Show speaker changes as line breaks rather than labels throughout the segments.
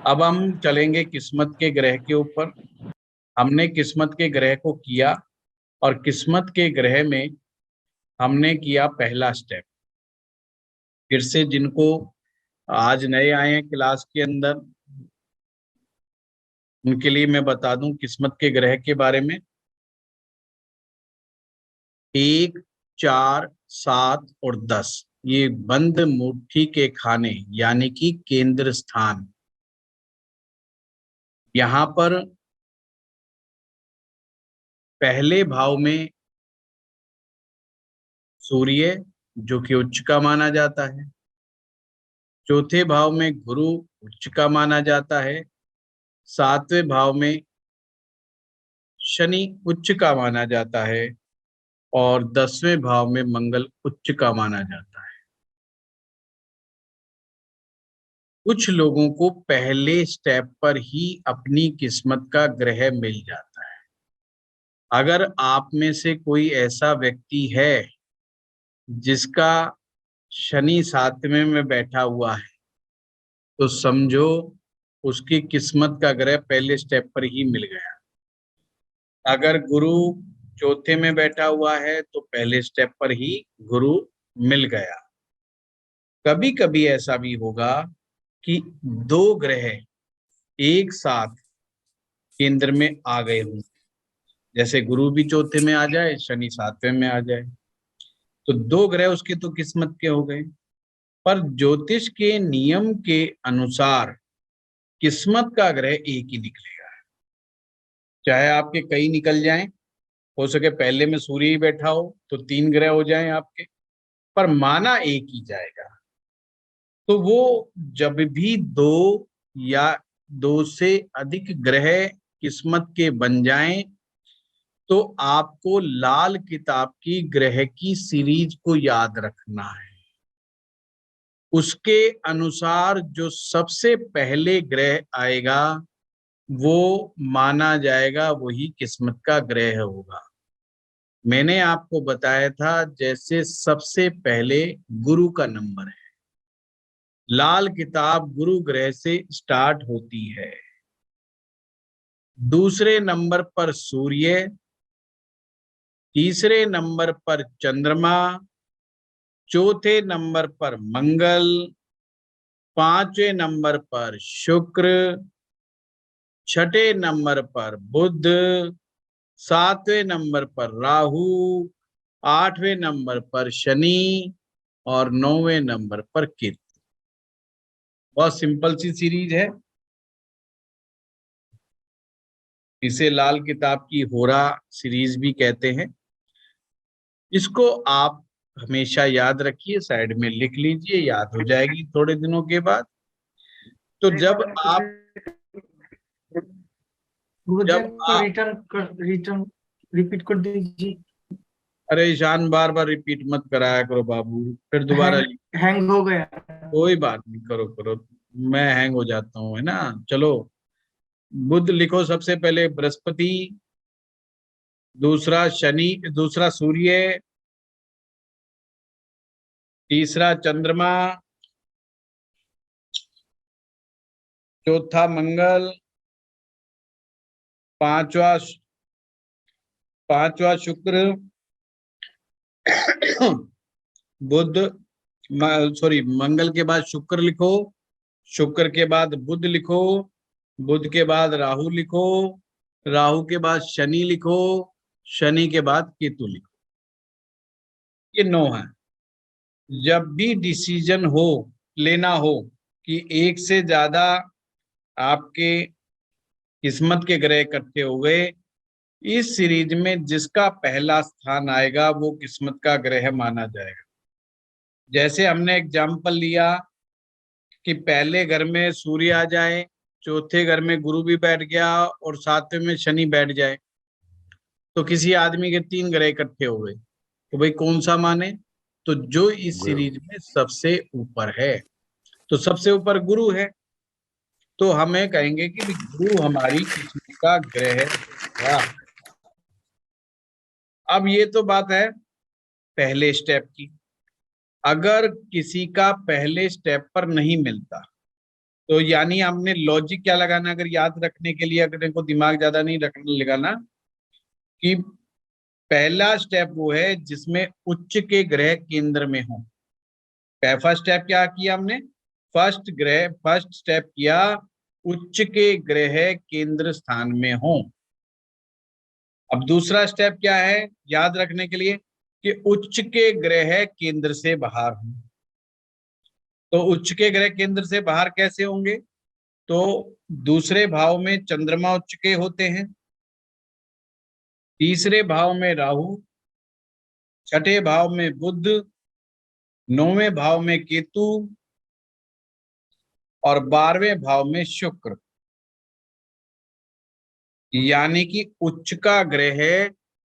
अब हम चलेंगे किस्मत के ग्रह के ऊपर। हमने किस्मत के ग्रह को किया और किस्मत के ग्रह में हमने किया पहला स्टेप। फिर से जिनको आज नए आए हैं क्लास के अंदर, उनके लिए मैं बता दूं किस्मत के ग्रह के बारे में। 1, 4, 7 और 10 ये बंद मुट्ठी के खाने यानी कि केंद्र स्थान। यहाँ पर पहले भाव में सूर्य जो कि उच्च का माना जाता है, चौथे भाव में गुरु उच्च का माना जाता है, सातवें भाव में शनि उच्च का माना जाता है और 10वें भाव में मंगल उच्च का माना जाता है। कुछ लोगों को पहले स्टेप पर ही अपनी किस्मत का ग्रह मिल जाता है। अगर आप में से कोई ऐसा व्यक्ति है जिसका शनि 7वें में बैठा हुआ है, तो समझो उसकी किस्मत का ग्रह पहले स्टेप पर ही मिल गया। अगर गुरु चौथे में बैठा हुआ है तो पहले स्टेप पर ही गुरु मिल गया। कभी कभी ऐसा भी होगा कि दो ग्रह एक साथ केंद्र में आ गए हों, जैसे गुरु भी चौथे में आ जाए, शनि 7वें में आ जाए, तो दो ग्रह उसके तो किस्मत के हो गए। पर ज्योतिष के नियम के अनुसार किस्मत का ग्रह एक ही निकलेगा। चाहे आपके कई निकल जाएं, हो सके पहले में सूर्य ही बैठा हो तो 3 ग्रह हो जाएं आपके, पर माना एक ही जाएगा। तो वो जब भी दो या दो से अधिक ग्रह किस्मत के बन जाएं, तो आपको लाल किताब की ग्रह की सीरीज को याद रखना है। उसके अनुसार जो सबसे पहले ग्रह आएगा वो माना जाएगा वही किस्मत का ग्रह होगा। मैंने आपको बताया था जैसे सबसे पहले गुरु का नंबर है, लाल किताब गुरु ग्रह से स्टार्ट होती है। दूसरे नंबर पर सूर्य, तीसरे नंबर पर चंद्रमा, चौथे नंबर पर मंगल, पांचवें नंबर पर शुक्र, छठे नंबर पर बुध, सातवें नंबर पर राहु, आठवें नंबर पर शनि और 9वें नंबर पर केतु। बहुत सिंपल सी सीरीज है। इसे लाल किताब की होरा सीरीज भी कहते हैं। इसको आप हमेशा याद रखिए, साइड में लिख लीजिए, याद हो जाएगी थोड़े दिनों के बाद। तो जब आप
रिटर्न रिपीट कर दीजिए।
अरे ईशान, बार बार रिपीट मत कराया करो बाबू, फिर दोबारा
हैंग हो गया।
कोई बात नहीं, करो करो, मैं हैंग हो जाता हूँ, है ना। चलो, बुध लिखो सबसे पहले, बृहस्पति, दूसरा शनि, दूसरा सूर्य, तीसरा चंद्रमा, चौथा मंगल, पांचवा पांचवा शुक्र, बुध, सॉरी, मंगल के बाद शुक्र लिखो, शुक्र के बाद बुध लिखो, बुध के बाद राहु लिखो, राहु के बाद शनि लिखो, शनि के बाद केतु लिखो। ये 9 है। जब भी डिसीजन हो, लेना हो कि एक से ज्यादा आपके किस्मत के ग्रह इकट्ठे हो गए, इस सीरीज में जिसका पहला स्थान आएगा वो किस्मत का ग्रह माना जाएगा। जैसे हमने एग्जाम्पल लिया कि पहले घर में सूर्य आ जाए, चौथे घर में गुरु भी बैठ गया और सातवें में शनि बैठ जाए, तो किसी आदमी के 3 ग्रह इकट्ठे हो गए, तो भाई कौन सा माने? तो जो इस सीरीज में सबसे ऊपर है, तो सबसे ऊपर गुरु है, तो हमें कहेंगे कि गुरु हमारी किस्मत का ग्रह है। अब ये तो बात है पहले स्टेप की। अगर किसी का पहले स्टेप पर नहीं मिलता तो यानी हमने लॉजिक क्या लगाना, अगर याद रखने के लिए, अगर इनको दिमाग ज्यादा नहीं रखने लगाना, कि पहला स्टेप वो है जिसमें उच्च के ग्रह केंद्र में हो। फर्स्ट स्टेप क्या किया हमने, फर्स्ट स्टेप किया उच्च के ग्रह केंद्र स्थान में हो। अब दूसरा स्टेप क्या है याद रखने के लिए, कि उच्च के ग्रह केंद्र से बाहर हो। तो उच्च के ग्रह केंद्र से बाहर कैसे होंगे, तो दूसरे भाव में चंद्रमा उच्च के होते हैं, तीसरे भाव में राहु, छठे भाव में बुध, नौवें भाव में केतु और 12वें भाव में शुक्र। यानी कि उच्च का ग्रह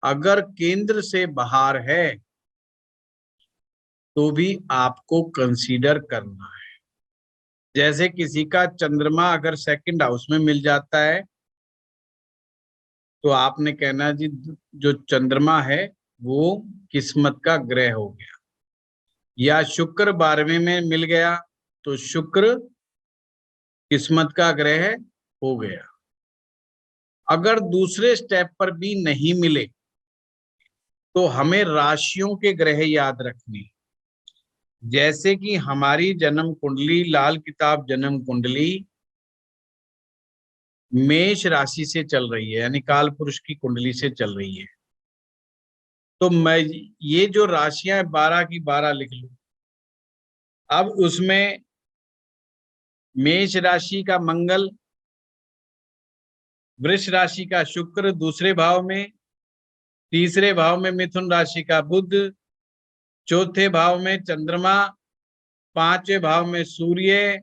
अगर केंद्र से बाहर है तो भी आपको कंसीडर करना है। जैसे किसी का चंद्रमा अगर सेकंड हाउस में मिल जाता है तो आपने कहना जी जो चंद्रमा है वो किस्मत का ग्रह हो गया, या शुक्र 12वें में मिल गया तो शुक्र किस्मत का ग्रह हो गया। अगर दूसरे स्टेप पर भी नहीं मिले तो हमें राशियों के ग्रह याद रखने। जैसे कि हमारी जन्म कुंडली, लाल किताब जन्म कुंडली मेष राशि से चल रही है, यानी काल पुरुष की कुंडली से चल रही है, तो मैं ये जो राशियां 12 की 12 लिख लूं। अब उसमें मेष राशि का मंगल, वृष राशि का शुक्र दूसरे भाव में, तीसरे भाव में मिथुन राशि का बुध, चौथे भाव में चंद्रमा, पांचवें भाव में सूर्य,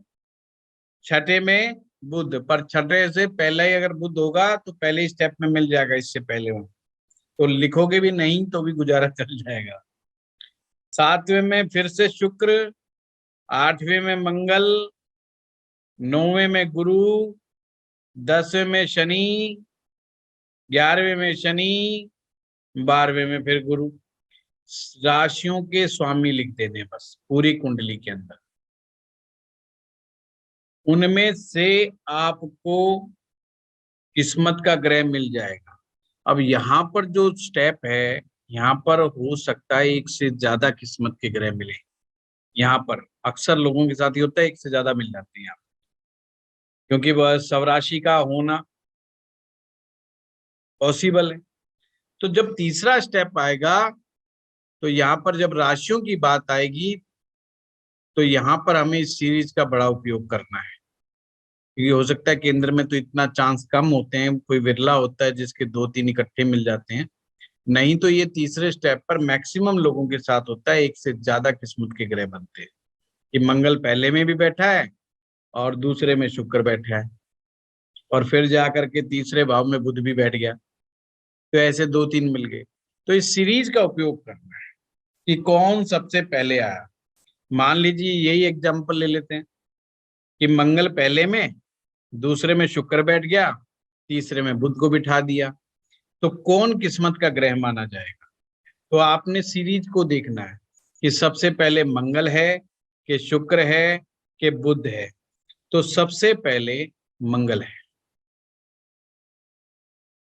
छठे में बुध। पर छठे से पहले ही अगर बुध होगा तो पहले स्टेप में मिल जाएगा, इससे पहले हो तो लिखोगे भी नहीं तो भी गुजारा चल जाएगा। सातवें में फिर से शुक्र, आठवें में मंगल, नौवें में गुरु, 10वें में शनि, 11वें में शनि, 12वें में फिर गुरु। राशियों के स्वामी लिख देने बस पूरी कुंडली के अंदर, उनमें से आपको किस्मत का ग्रह मिल जाएगा। अब यहाँ पर जो स्टेप है, यहाँ पर हो सकता है एक से ज्यादा किस्मत के ग्रह मिले। यहाँ पर अक्सर लोगों के साथ ही होता है, एक से ज्यादा मिल जाते हैं यहाँ, क्योंकि वह स्वराशि का होना पॉसिबल है। तो जब तीसरा स्टेप आएगा तो यहाँ पर जब राशियों की बात आएगी तो यहाँ पर हमें इस सीरीज का बड़ा उपयोग करना है, क्योंकि हो सकता है केंद्र में तो इतना चांस कम होते हैं, कोई विरला होता है जिसके 2-3 इकट्ठे मिल जाते हैं, नहीं तो ये तीसरे स्टेप पर मैक्सिमम लोगों के साथ होता है, एक से ज्यादा किस्मत के ग्रह बनते हैं कि मंगल पहले में भी बैठा है और दूसरे में शुक्र बैठा है और फिर जाकर के तीसरे भाव में बुध भी बैठ गया, तो ऐसे 2-3 मिल गए। तो इस सीरीज का उपयोग करना है कि कौन सबसे पहले आया। मान लीजिए यही एग्जाम्पल ले लेते हैं कि मंगल पहले में, दूसरे में शुक्र बैठ गया, तीसरे में बुध को बिठा दिया, तो कौन किस्मत का ग्रह माना जाएगा। तो आपने सीरीज को देखना है कि सबसे पहले मंगल है कि शुक्र है कि बुध है। तो सबसे पहले मंगल है,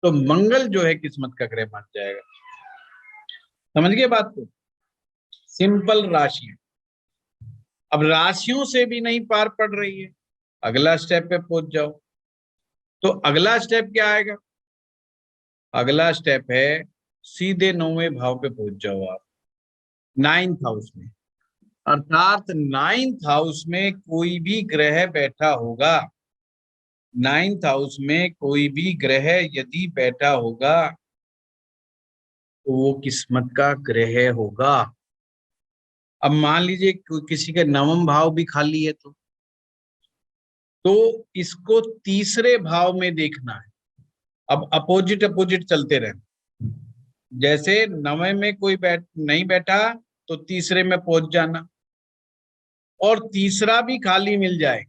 तो मंगल जो है किस्मत का ग्रह मान जाएगा। समझ गए बात को, सिंपल राशि। अब राशियों से भी नहीं पार पड़ रही है, अगला स्टेप पे पहुंच जाओ। तो अगला स्टेप क्या आएगा, अगला स्टेप है सीधे 9वें भाव पे पहुंच जाओ आप, 9th हाउस में। अर्थात 9th हाउस में कोई भी ग्रह बैठा होगा, 9th हाउस में कोई भी ग्रह यदि बैठा होगा तो वो किस्मत का ग्रह होगा। अब मान लीजिए किसी के 9वां भाव भी खाली है तो इसको तीसरे भाव में देखना है। अब अपोजिट अपोजिट चलते रहे, जैसे 9वें में कोई नहीं बैठा तो तीसरे में पहुंच जाना, और तीसरा भी खाली मिल जाए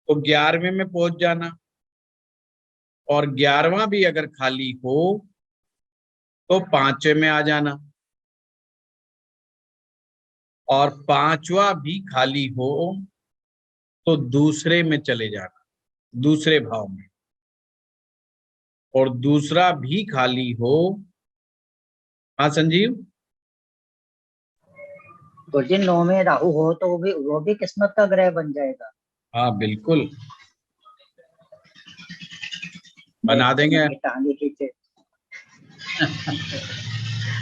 तो 11वें में पहुंच जाना, और 11वां भी अगर खाली हो तो 5वें में आ जाना, और 5वां भी खाली हो तो दूसरे में चले जाना, दूसरे भाव में, और दूसरा भी खाली हो। हाँ संजीव।
गुरुजी 9 में राहु हो तो वो भी किस्मत का ग्रह बन जाएगा।
हाँ बिल्कुल, बना देंगे।
टांगे खींचे।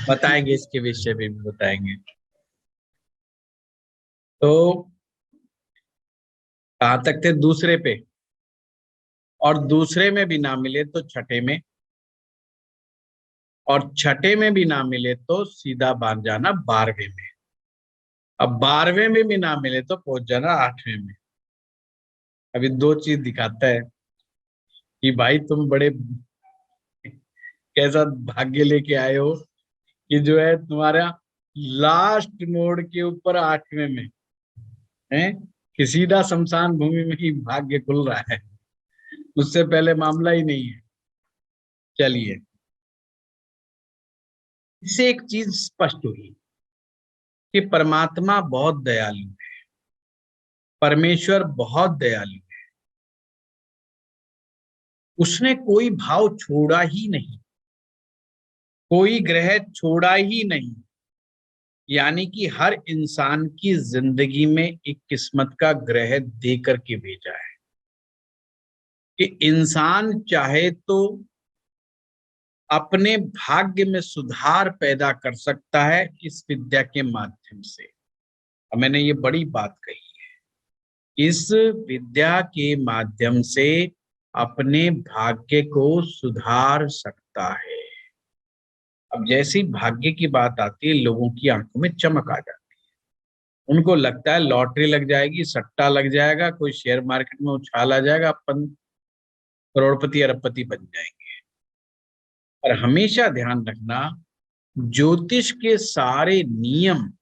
बताएंगे, इसके विषय में भी बताएंगे। तो कहाँ तक थे? दूसरे पे। और दूसरे में भी ना मिले तो छठे में, और छठे में भी ना मिले तो सीधा बांध जाना 12वें में। अब 12वें में भी ना मिले तो पहुंच जाना 8वें में। अभी दो चीज दिखाता है कि भाई तुम बड़े कैसा भाग्य लेके आए हो कि जो है तुम्हारा लास्ट मोड़ के ऊपर 8वें में है, कि सीधा शमशान भूमि में ही भाग्य खुल रहा है, उससे पहले मामला ही नहीं है। चलिए, इससे एक चीज स्पष्ट हुई कि परमात्मा बहुत दयालु है, परमेश्वर बहुत दयालु है। उसने कोई भाव छोड़ा ही नहीं, कोई ग्रह छोड़ा ही नहीं। यानी कि हर इंसान की जिंदगी में एक किस्मत का ग्रह दे करके भेजा है कि इंसान चाहे तो अपने भाग्य में सुधार पैदा कर सकता है इस विद्या के माध्यम से। मैंने ये बड़ी बात कही है, इस विद्या के माध्यम से अपने भाग्य को सुधार सकता है। अब जैसी भाग्य की बात आती है, लोगों की आंखों में चमक आ जाती है। उनको लगता है लॉटरी लग जाएगी, सट्टा लग जाएगा, कोई शेयर मार्केट में उछाल आ जाएगा, अपन करोड़पति अरबपति बन जाएंगे। और हमेशा ध्यान रखना, ज्योतिष के सारे नियम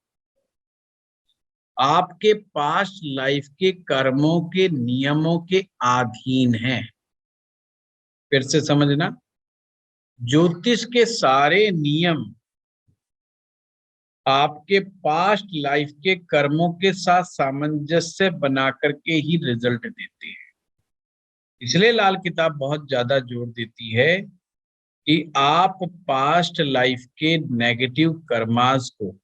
आपके पास्ट लाइफ के कर्मों के नियमों के अधीन हैं। फिर से समझना, ज्योतिष के सारे नियम आपके पास्ट लाइफ के कर्मों के साथ सामंजस्य बना करके ही रिजल्ट देते हैं। इसलिए लाल किताब बहुत ज्यादा जोर देती है कि आप पास्ट लाइफ के नेगेटिव कर्मास को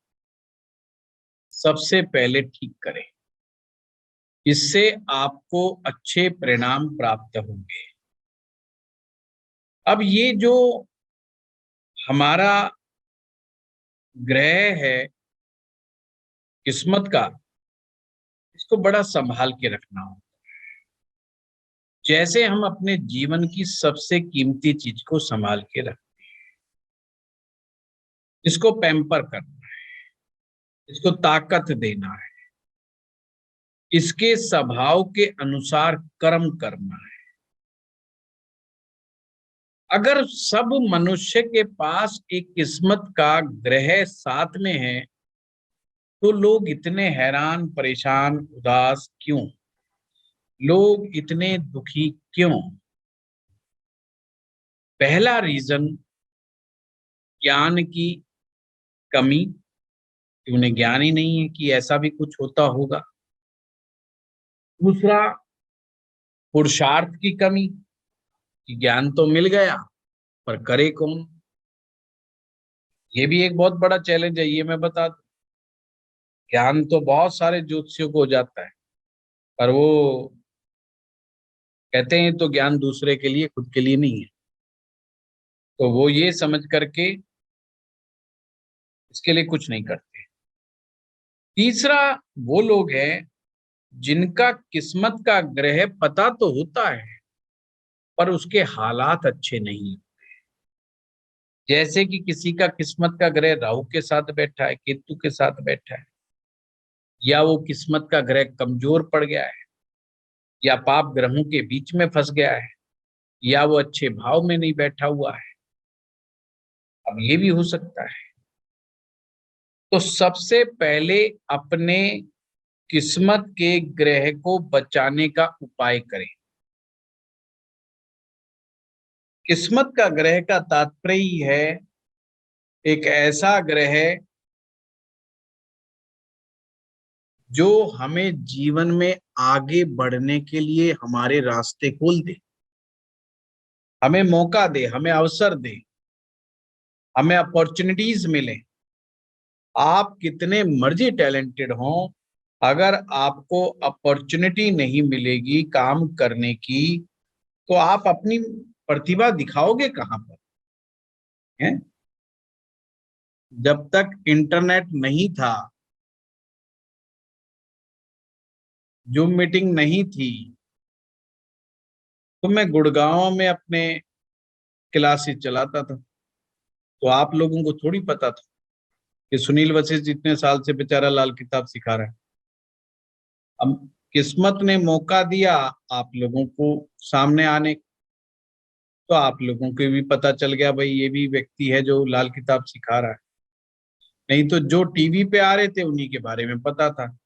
सबसे पहले ठीक करें, इससे आपको अच्छे परिणाम प्राप्त होंगे। अब ये जो हमारा ग्रह है किस्मत का, इसको बड़ा संभाल के रखना हो। जैसे हम अपने जीवन की सबसे कीमती चीज को संभाल के रखते हैं, इसको पैम्पर करना है, इसको ताकत देना है, इसके स्वभाव के अनुसार कर्म करना है। अगर सब मनुष्य के पास एक किस्मत का ग्रह साथ में है तो लोग इतने हैरान परेशान उदास क्यों? लोग इतने दुखी क्यों? पहला रीजन ज्ञान की कमी, कि उन्हें ज्ञान ही नहीं है कि ऐसा भी कुछ होता होगा। दूसरा, पुरुषार्थ की कमी, कि ज्ञान तो मिल गया पर करे कौन। ये भी एक बहुत बड़ा चैलेंज है, ये मैं बता दूं। ज्ञान तो बहुत सारे ज्योतिषियों को हो जाता है, पर वो कहते हैं तो ज्ञान दूसरे के लिए, खुद के लिए नहीं है। तो वो ये समझ करके इसके लिए कुछ नहीं करते। तीसरा, वो लोग हैं जिनका किस्मत का ग्रह पता तो होता है पर उसके हालात अच्छे नहीं। जैसे कि किसी का किस्मत का ग्रह राहु के साथ बैठा है, केतु के साथ बैठा है, या वो किस्मत का ग्रह कमजोर पड़ गया है, या पाप ग्रहों के बीच में फंस गया है, या वो अच्छे भाव में नहीं बैठा हुआ है। अब ये भी हो सकता है। तो सबसे पहले अपने किस्मत के ग्रह को बचाने का उपाय करें। किस्मत का ग्रह का तात्पर्य ही है एक ऐसा ग्रह जो हमें जीवन में आगे बढ़ने के लिए हमारे रास्ते खोल दे, हमें मौका दे, हमें अवसर दे, हमें अपॉर्चुनिटीज मिले। आप कितने मर्जी टैलेंटेड हों, अगर आपको अपॉर्चुनिटी नहीं मिलेगी काम करने की, तो आप अपनी प्रतिभा दिखाओगे कहाँ पर हैं? जब तक इंटरनेट नहीं था, जूम मीटिंग नहीं थी, तो मैं गुड़गांव में अपने क्लासेस चलाता था। तो आप लोगों को थोड़ी पता था कि सुनील वशिष्ठ इतने साल से बेचारा लाल किताब सिखा रहा है। अब किस्मत ने मौका दिया आप लोगों को सामने आने, तो आप लोगों को भी पता चल गया भाई ये भी व्यक्ति है जो लाल किताब सिखा रहा है। नहीं तो जो टीवी पे आ रहे थे उन्हीं के बारे में पता था।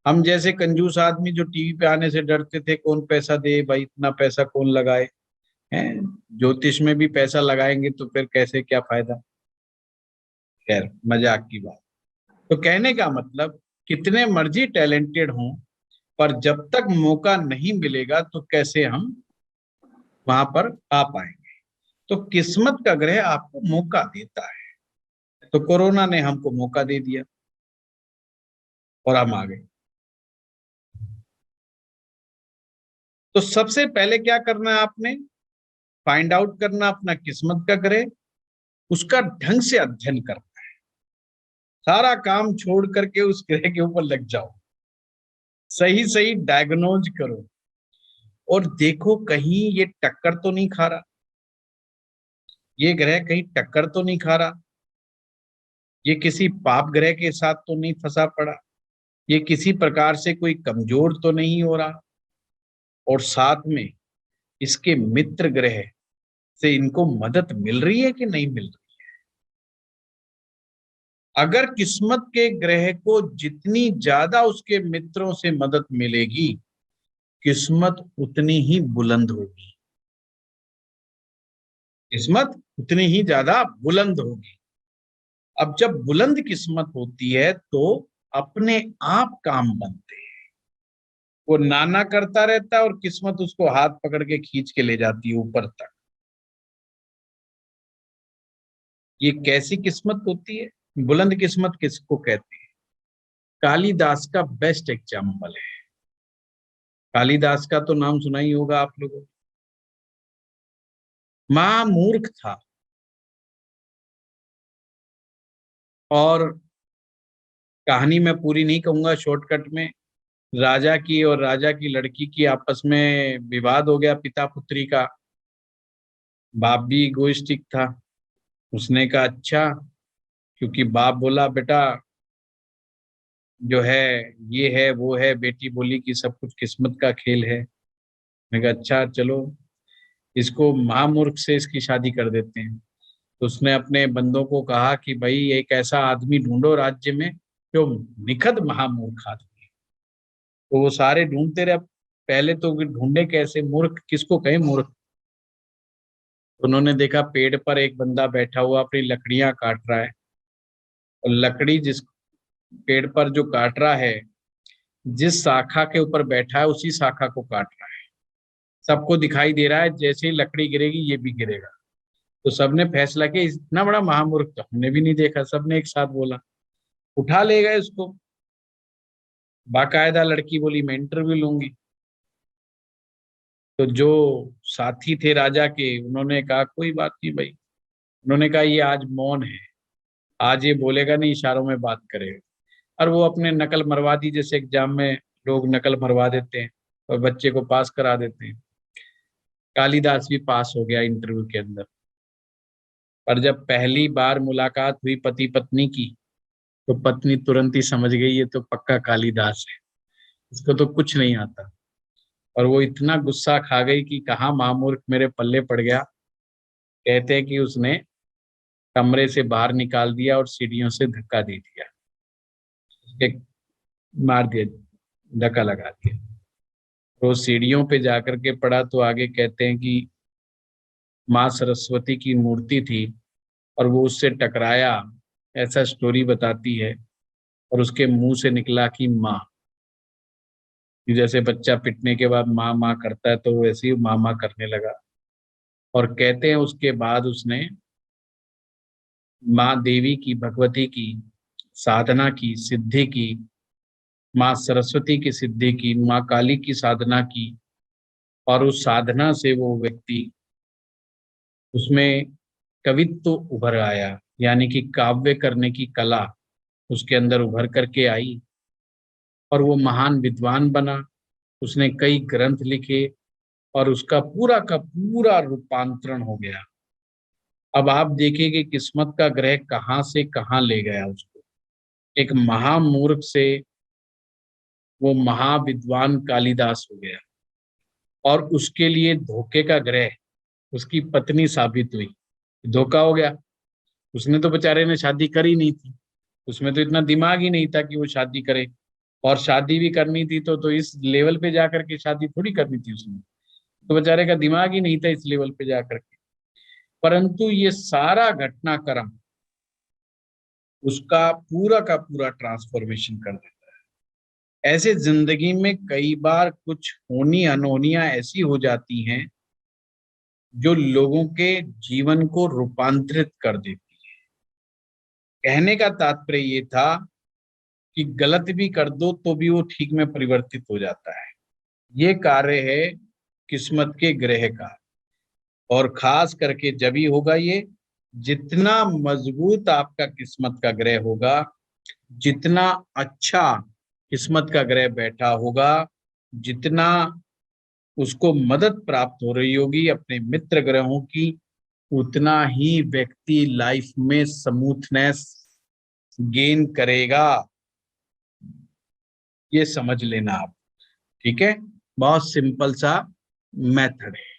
हम जैसे कंजूस आदमी जो टीवी पे आने से डरते थे, कौन पैसा दे भाई, इतना पैसा कौन लगाए हैं, ज्योतिष में भी पैसा लगाएंगे तो फिर कैसे क्या फायदा। खैर मजाक की बात। तो कहने का मतलब, कितने मर्जी टैलेंटेड हों, पर जब तक मौका नहीं मिलेगा तो कैसे हम वहां पर आ पाएंगे। तो किस्मत का ग्रह आपको मौका देता है। तो कोरोना ने हमको मौका दे दिया और हम आ गए। तो सबसे पहले क्या करना है आपने, फाइंड आउट करना अपना किस्मत का ग्रह, उसका ढंग से अध्ययन करना। सारा काम छोड़ करके उस ग्रह के ऊपर लग जाओ, सही सही डायग्नोज करो और देखो कहीं ये टक्कर तो नहीं खा रहा, ये ग्रह कहीं टक्कर तो नहीं खा रहा, ये किसी पाप ग्रह के साथ तो नहीं फंसा पड़ा, ये किसी प्रकार से कोई कमजोर तो नहीं हो रहा, और साथ में इसके मित्र ग्रह से इनको मदद मिल रही है कि नहीं मिल रही। अगर किस्मत के ग्रह को जितनी ज्यादा उसके मित्रों से मदद मिलेगी, किस्मत उतनी ही बुलंद होगी, किस्मत उतनी ही ज्यादा बुलंद होगी। अब जब बुलंद किस्मत होती है तो अपने आप काम बनते हैं। वो नाना करता रहता है और किस्मत उसको हाथ पकड़ के खींच के ले जाती है ऊपर तक। ये कैसी किस्मत होती है, बुलंद किस्मत किसको कहते हैं? कालिदास का बेस्ट एग्जाम्पल है। कालिदास का तो नाम सुना ही होगा आप लोगों ने। महामूर्ख था और कहानी मैं पूरी नहीं कहूंगा, शॉर्टकट में राजा की और राजा की लड़की की आपस में विवाद हो गया पिता पुत्री का। बाप भी इगोइस्टिक था, उसने कहा अच्छा, क्योंकि बाप बोला बेटा जो है ये है वो है, बेटी बोली कि सब कुछ किस्मत का खेल है। मैं कहा अच्छा चलो इसको महामूर्ख से इसकी शादी कर देते हैं। तो उसने अपने बंदों को कहा कि भाई एक ऐसा आदमी ढूंढो राज्य में जो निखद महामूर्ख आदमी। तो वो सारे ढूंढते रहे। पहले तो ढूंढे कैसे, मूर्ख किसको कहे मूर्ख। उन्होंने देखा पेड़ पर एक बंदा बैठा हुआ अपनी लकड़ियां काट रहा है, और लकड़ी जिस पेड़ पर जो काट रहा है, जिस शाखा के ऊपर बैठा है उसी शाखा को काट रहा है। सबको दिखाई दे रहा है जैसे ही लकड़ी गिरेगी ये भी गिरेगा। तो सबने फैसला किया इतना बड़ा महामूर्ख तो हमने भी नहीं देखा। सबने एक साथ बोला उठा ले गए उसको। बाकायदा लड़की बोली मैं इंटरव्यू लूंगी। तो जो साथी थे राजा के उन्होंने कहा कोई बात नहीं भाई। उन्होंने कहा ये आज मौन है, आज ये बोलेगा नहीं, इशारों में बात करेगा। और वो अपने नकल मरवा दी, जैसे एग्जाम में लोग नकल मरवा देते हैं और बच्चे को पास करा देते हैं। कालिदास भी पास हो गया इंटरव्यू के अंदर। पर जब पहली बार मुलाकात हुई पति पत्नी की, तो पत्नी तुरंत ही समझ गई ये तो पक्का कालिदास है, इसको तो कुछ नहीं आता। और वो इतना गुस्सा खा गई कि कहाँ महामूर्ख मेरे पल्ले पड़ गया। कहते हैं कि उसने कमरे से बाहर निकाल दिया और सीढ़ियों से धक्का दे दिया, उसके मार दिया, धक्का लगा दिया। तो सीढ़ियों पे जाकर के पड़ा तो आगे कहते हैं कि माँ सरस्वती की मूर्ति थी और वो उससे टकराया, ऐसा स्टोरी बताती है। और उसके मुंह से निकला कि माँ। कि जैसे बच्चा पिटने के बाद माँ माँ करता है, तो वैसे ही माँ माँ करने लगा। और कहते हैं उसके बाद उसने माँ देवी की, भगवती की साधना की, सिद्धि की, माँ सरस्वती की सिद्धि की, माँ काली की साधना की, और उस साधना से वो व्यक्ति, उसमें कवित्व तो उभर आया, यानी कि काव्य करने की कला उसके अंदर उभर करके आई, और वो महान विद्वान बना। उसने कई ग्रंथ लिखे, और उसका पूरा का पूरा रूपांतरण हो गया। अब आप देखिए कि किस्मत का ग्रह कहाँ से कहाँ ले गया उसको। एक महामूर्ख से वो महाविद्वान कालिदास हो गया, और उसके लिए धोखे का ग्रह उसकी पत्नी साबित हुई। धोखा हो गया। उसने तो बेचारे ने शादी करी नहीं थी, उसमें तो इतना दिमाग ही नहीं था कि वो शादी करे। और शादी भी करनी थी तो इस लेवल पे जाकर के शादी थोड़ी करनी थी उसने, तो बेचारे का दिमाग ही नहीं था इस लेवल पे जाकर के। परंतु ये सारा घटनाक्रम उसका पूरा का पूरा ट्रांसफॉर्मेशन कर देता है। ऐसे जिंदगी में कई बार कुछ होनी अनहोनियां ऐसी हो जाती हैं जो लोगों के जीवन को रूपांतरित कर देती है। कहने का तात्पर्य ये था कि गलत भी कर दो तो भी वो ठीक में परिवर्तित हो जाता है। ये कार्य है किस्मत के ग्रह का, और खास करके जब ही होगा ये, जितना मजबूत आपका किस्मत का ग्रह होगा, जितना अच्छा किस्मत का ग्रह बैठा होगा, जितना उसको मदद प्राप्त हो रही होगी अपने मित्र ग्रहों की, उतना ही व्यक्ति लाइफ में स्मूथनेस गेन करेगा। ये समझ लेना आप। ठीक है, बहुत सिंपल सा मेथड है।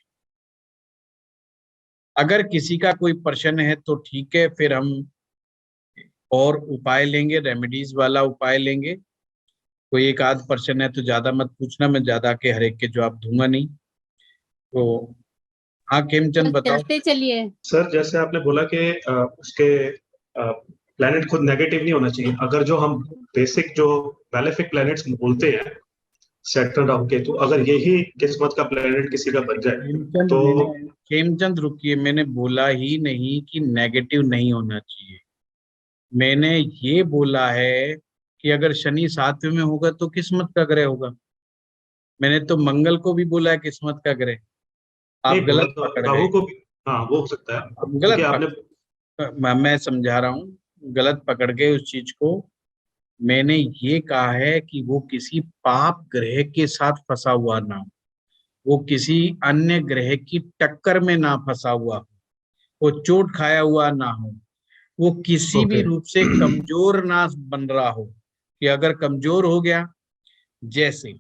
अगर किसी का कोई प्रश्न है तो ठीक है, फिर हम और उपाय लेंगे, रेमेडीज वाला उपाय लेंगे। कोई एक आध प्रश्न है तो ज्यादा मत पूछना, मैं ज्यादा के हर एक के जवाब दूंगा नहीं। तो हाँ खेमचंद बताओ।
चलते चलिए।
सर जैसे आपने बोला कि उसके प्लेनेट खुद नेगेटिव नहीं होना चाहिए। अगर जो हम बेसिक जो मैलेफिक प्लैनेट्स बोलते हैं, सैटर्न, राहु केतु, अगर यही किस्मत का प्लेनेट किसी का बन जाए
खेमचंद
तो
खेमचंद रुकिए, मैंने बोला ही नहीं कि नेगेटिव नहीं होना चाहिए। मैंने ये बोला है कि अगर शनि 7वें में होगा तो किस्मत का ग्रह होगा। मैंने तो मंगल को भी बोला है किस्मत का ग्रह। आप
नहीं बोला
गलत
तो
पकड़ गए।
राहु को भी। हाँ वो हो सकता है
आप
क्योंकि
गलत
आपने
मैं समझा रहा हूँ, गलत पकड़ गए उस चीज को। मैंने ये कहा है कि वो किसी पाप ग्रह के साथ फंसा हुआ ना हो, वो किसी अन्य ग्रह की टक्कर में ना फंसा हुआ हो, वो चोट खाया हुआ ना हो, वो किसी भी
ओके।
रूप से कमजोर ना बन रहा हो। कि अगर कमजोर हो गया, जैसे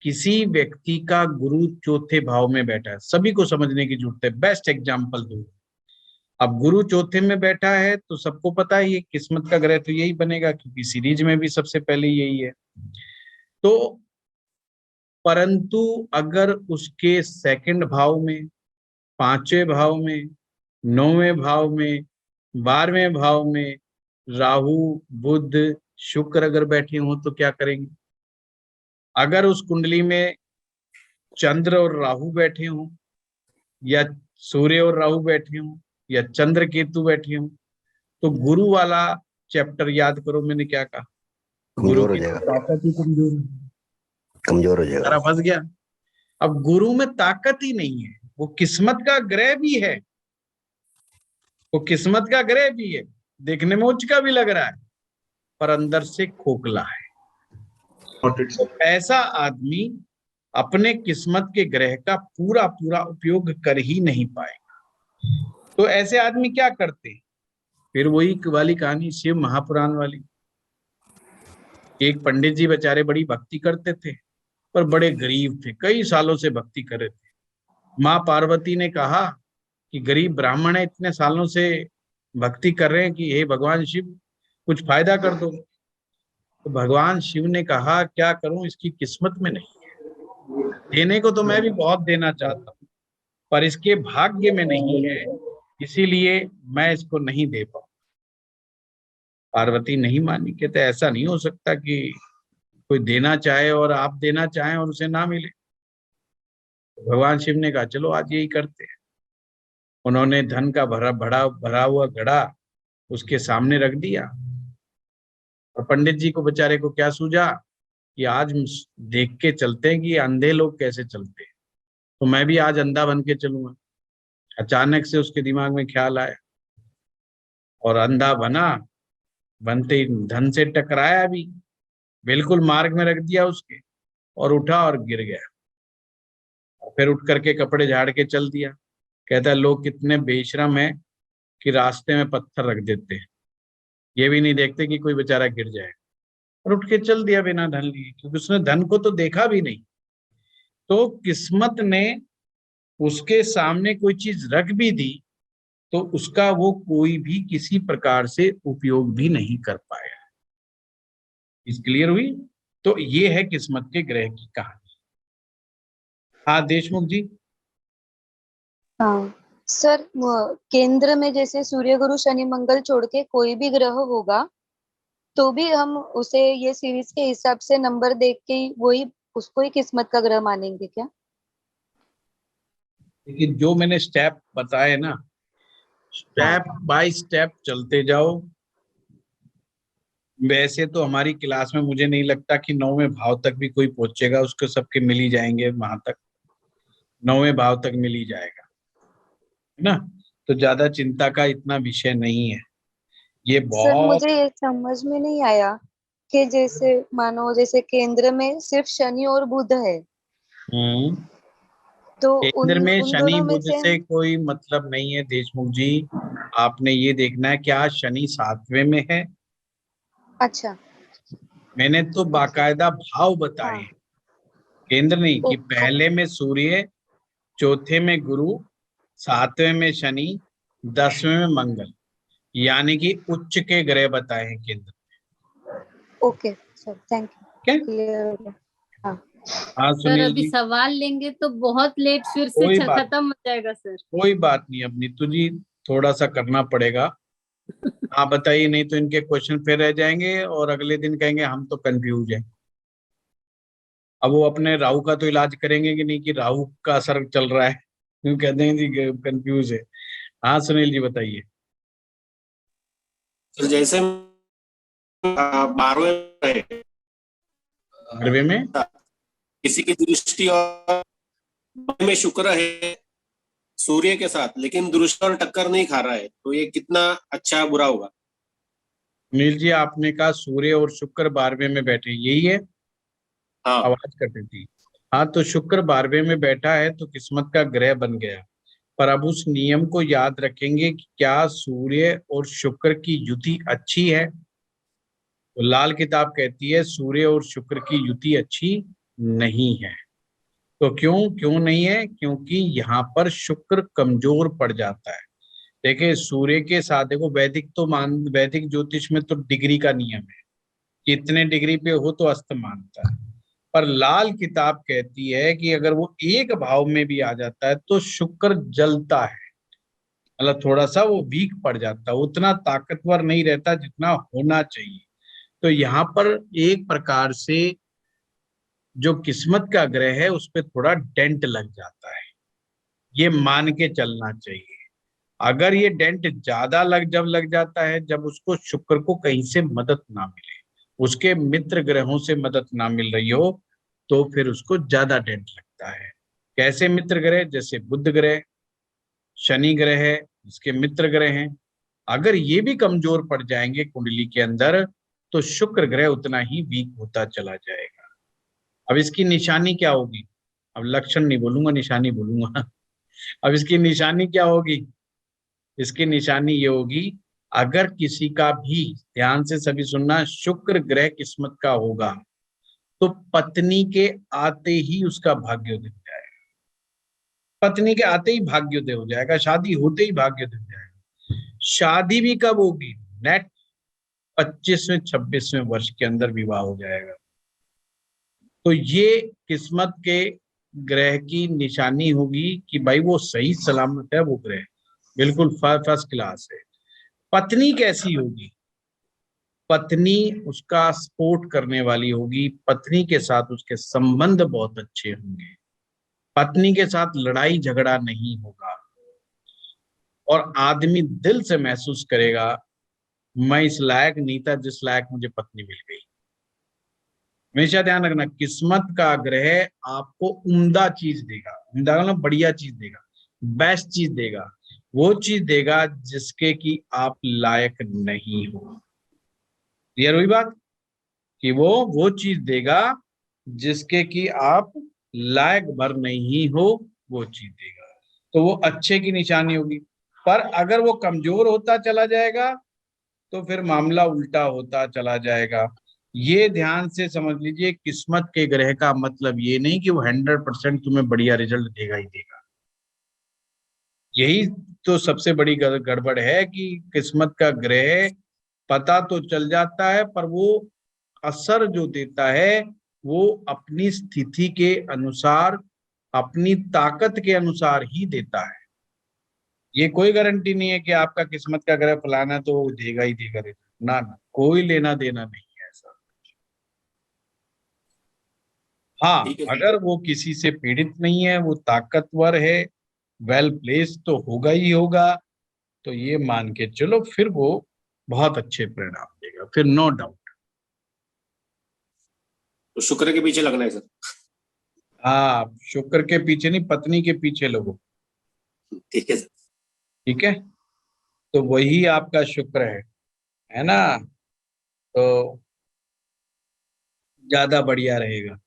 किसी व्यक्ति का गुरु चौथे भाव में बैठा है, सभी को समझने की जरूरत है, बेस्ट एग्जांपल दूं। अब गुरु चौथे में बैठा है तो सबको पता है ये किस्मत का ग्रह तो यही बनेगा, क्योंकि सीरीज में भी सबसे पहले यही है। तो परंतु अगर उसके सेकंड भाव में, पांचवें भाव में, नौवें भाव में, 12वें भाव में राहु, बुध, शुक्र अगर बैठे हों तो क्या करेंगे? अगर उस कुंडली में चंद्र और राहु बैठे हों, या सूर्य और राहु बैठे हों, या चंद्र केतु बैठे हों, तो गुरु वाला चैप्टर याद करो, मैंने क्या कहा? गुरु
कमजोर हो
की
जाएगा।
ताकत ही कमजोर है।
कमजोर हो
सारा
जाएगा।
फंस गया। अब गुरु में ताकत ही नहीं है, वो किस्मत का ग्रह भी है, वो किस्मत का ग्रह भी है, देखने में उच्च का भी लग रहा है, पर अंदर से खोखला है। तो ऐसा आदमी अपने किस्मत के ग्रह का पूरा पूरा उपयोग कर ही नहीं पाएगा। तो ऐसे आदमी क्या करते हैं? फिर वही वाली कहानी, शिव महापुराण वाली। एक पंडित जी बेचारे बड़ी भक्ति करते थे, पर बड़े गरीब थे, कई सालों से भक्ति कर रहे थे। माँ पार्वती ने कहा कि गरीब ब्राह्मण है, इतने सालों से भक्ति कर रहे हैं, कि हे भगवान शिव कुछ फायदा कर दो। तो भगवान शिव ने कहा क्या करूं, इसकी किस्मत में नहीं है। देने को तो मैं भी बहुत देना चाहता हूं, पर इसके भाग्य में नहीं है, इसीलिए मैं इसको नहीं दे पाऊं। पार्वती नहीं मानी, कहते ऐसा नहीं हो सकता कि कोई देना चाहे और आप देना चाहें और उसे ना मिले, तो भगवान शिव ने कहा चलो आज यही करते हैं। उन्होंने धन का भरा हुआ घड़ा उसके सामने रख दिया, और पंडित जी को बेचारे को क्या सूझा कि आज देख के चलते हैं कि अंधे लोग कैसे चलते हैं, तो मैं भी आज अंधा बन के चलूंगा। अचानक से उसके दिमाग में ख्याल आया और अंधा बना, बनते ही धन से टकराया भी, बिल्कुल मार्ग में रख दिया उसके, और उठा और गिर गया। और फिर उठ करके कपड़े झाड़ के चल दिया। कहता है लोग कितने बेशरम है कि रास्ते में पत्थर रख देते हैं, ये भी नहीं देखते कि कोई बेचारा गिर जाए, और उठ के चल दिया बिना धन लिए, क्योंकि उसने धन को तो देखा भी नहीं। तो किस्मत ने उसके सामने कोई चीज रख भी दी तो उसका वो कोई भी किसी प्रकार से उपयोग भी नहीं कर पाया। इस क्लियर हुई? तो ये है किस्मत के ग्रह की कहानी। हाँ देशमुख जी।
हाँ सर, केंद्र में जैसे सूर्य गुरु शनि मंगल छोड़ के कोई भी ग्रह होगा तो भी हम उसे ये सीरीज के हिसाब से नंबर देख के वही उसको ही किस्मत का ग्रह मानेंगे क्या?
लेकिन जो मैंने स्टेप बताए ना, स्टेप बाय स्टेप चलते जाओ। वैसे तो हमारी क्लास में मुझे नहीं लगता कि 9वें भाव तक भी कोई पहुंचेगा, उसको सबके मिल ही जाएंगे, वहां तक 9वें भाव तक मिल ही जाएगा, है ना। तो ज्यादा चिंता का इतना विषय नहीं है, ये
सर
बहुत।
मुझे ये समझ में नहीं आया कि जैसे मानो जैसे केंद्र में सिर्फ शनि और बुध है, तो उन
केंद्र में
उन
शनि
दोनों में
बुध
से
से कोई मतलब नहीं है देशमुख जी। आपने ये देखना है क्या शनि 7वें में है।
अच्छा।
मैंने तो बाकायदा भाव बताए,
हाँ।
केंद्र नहीं, कि
ओके।
पहले में सूर्य, चौथे में गुरु, 7वें में शनि, 10वें में मंगल, यानी कि उच्च के ग्रह बताए हैं केंद्र।
Okay sir, thank you.
क्या?
क्लियर हो गया। हाँ
हाँ
सर
सुनील
अभी
जी।
सवाल लेंगे तो बहुत लेट फिर से
कोई बात
खत्म हो जाएगा सर।
कोई बात नहीं, अब नीतू जी थोड़ा सा करना पड़ेगा। आप बताइए, नहीं तो इनके क्वेश्चन फिर रह जाएंगे और अगले दिन कहेंगे हम तो कंफ्यूज हैं। अब वो अपने राहु का तो इलाज करेंगे कि नहीं, कि राहु का असर चल रहा है, क्यों कहते हैं जी कंफ्यूज है। हाँ सुनील जी बताइए।
तो जैसे 12वें
बारहवें में
किसी की दृष्टि और में शुक्र है सूर्य के साथ, लेकिन दृष्टि और टक्कर नहीं खा रहा है, तो ये कितना अच्छा बुरा होगा?
सुनील जी आपने कहा सूर्य और शुक्र 12वें में बैठे, यही है?
हाँ।
आवाज कटी थी। हाँ तो शुक्र 12वें में बैठा है तो किस्मत का ग्रह बन गया। पर अब उस नियम को याद रखेंगे कि क्या सूर्य और शुक्र की युति अच्छी है। तो लाल किताब कहती है सूर्य और शुक्र की युति अच्छी नहीं है। तो क्यों क्यों नहीं है? क्योंकि यहाँ पर शुक्र कमजोर पड़ जाता है। देखिए सूर्य के साथ, देखो वैदिक ज्योतिष में तो डिग्री का नियम है कि इतने डिग्री पे हो तो अस्त मानता है। पर लाल किताब कहती है कि अगर वो एक भाव में भी आ जाता है तो शुक्र जलता है, मतलब थोड़ा सा वो वीक पड़ जाता है, उतना ताकतवर नहीं रहता जितना होना चाहिए। तो यहाँ पर एक प्रकार से जो किस्मत का ग्रह है उस पर थोड़ा डेंट लग जाता है, ये मान के चलना चाहिए। अगर ये डेंट ज्यादा जब लग जाता है, जब उसको शुक्र को कहीं से मदद ना मिले, उसके मित्र ग्रहों से मदद ना मिल रही हो, तो फिर उसको ज्यादा डेंट लगता है। कैसे मित्र ग्रह? जैसे बुध ग्रह, शनि ग्रह है, इसके मित्र ग्रह हैं। अगर ये भी कमजोर पड़ जाएंगे कुंडली के अंदर तो शुक्र ग्रह उतना ही वीक होता चला जाएगा। अब इसकी निशानी क्या होगी? अब लक्षण नहीं बोलूंगा, निशानी बोलूंगा। अब इसकी निशानी क्या होगी? इसकी निशानी ये होगी, अगर किसी का भी, ध्यान से सभी सुनना, शुक्र ग्रह किस्मत का होगा तो पत्नी के आते ही उसका भाग्योदय हो जाएगा। पत्नी के आते ही भाग्योदय हो जाएगा, शादी होते ही भाग्योदय हो जाएगा। शादी भी कब होगी? नेट 25वें 26वें वर्ष के अंदर विवाह हो जाएगा। तो ये किस्मत के ग्रह की निशानी होगी कि भाई वो सही सलामत है, वो ग्रह बिल्कुल फर्स्ट क्लास है। पत्नी कैसी होगी? पत्नी उसका सपोर्ट करने वाली होगी, पत्नी के साथ उसके संबंध बहुत अच्छे होंगे, पत्नी के साथ लड़ाई झगड़ा नहीं होगा, और आदमी दिल से महसूस करेगा मैं इस लायक नहीं था जिस लायक मुझे पत्नी मिल गई। हमेशा ध्यान रखना, किस्मत का ग्रह आपको उम्दा चीज देगा, उम्दा मतलब बढ़िया चीज देगा, बेस्ट चीज देगा, वो चीज देगा जिसके कि आप लायक नहीं हो। क्लियर हुई बात कि वो चीज देगा जिसके कि आप लायक भर नहीं हो, वो चीज देगा, तो वो अच्छे की निशानी होगी। पर अगर वो कमजोर होता चला जाएगा तो फिर मामला उल्टा होता चला जाएगा। ये ध्यान से समझ लीजिए, किस्मत के ग्रह का मतलब ये नहीं कि वो 100% तुम्हें बढ़िया रिजल्ट देगा ही देगा। यही तो सबसे बड़ी गड़बड़ है कि किस्मत का ग्रह पता तो चल जाता है पर वो असर जो देता है वो अपनी स्थिति के अनुसार, अपनी ताकत के अनुसार ही देता है। ये कोई गारंटी नहीं है कि आपका किस्मत का ग्रह फलाना तो वो देगा ही देगा रिजल्ट, ना ना, कोई लेना देना नहीं है ऐसा। हाँ,
ठीक है।
अगर वो किसी से पीड़ित नहीं है, वो ताकतवर है, वेल प्लेस तो होगा ही होगा, तो ये मान के चलो फिर वो बहुत अच्छे परिणाम देगा, फिर नो डाउट।
तो शुक्र के पीछे लगना है सर।
हाँ, शुक्र के पीछे नहीं, पत्नी के पीछे लोगो।
ठीक है सर।
ठीक है, तो वही आपका शुक्र है ना, तो ज्यादा बढ़िया रहेगा।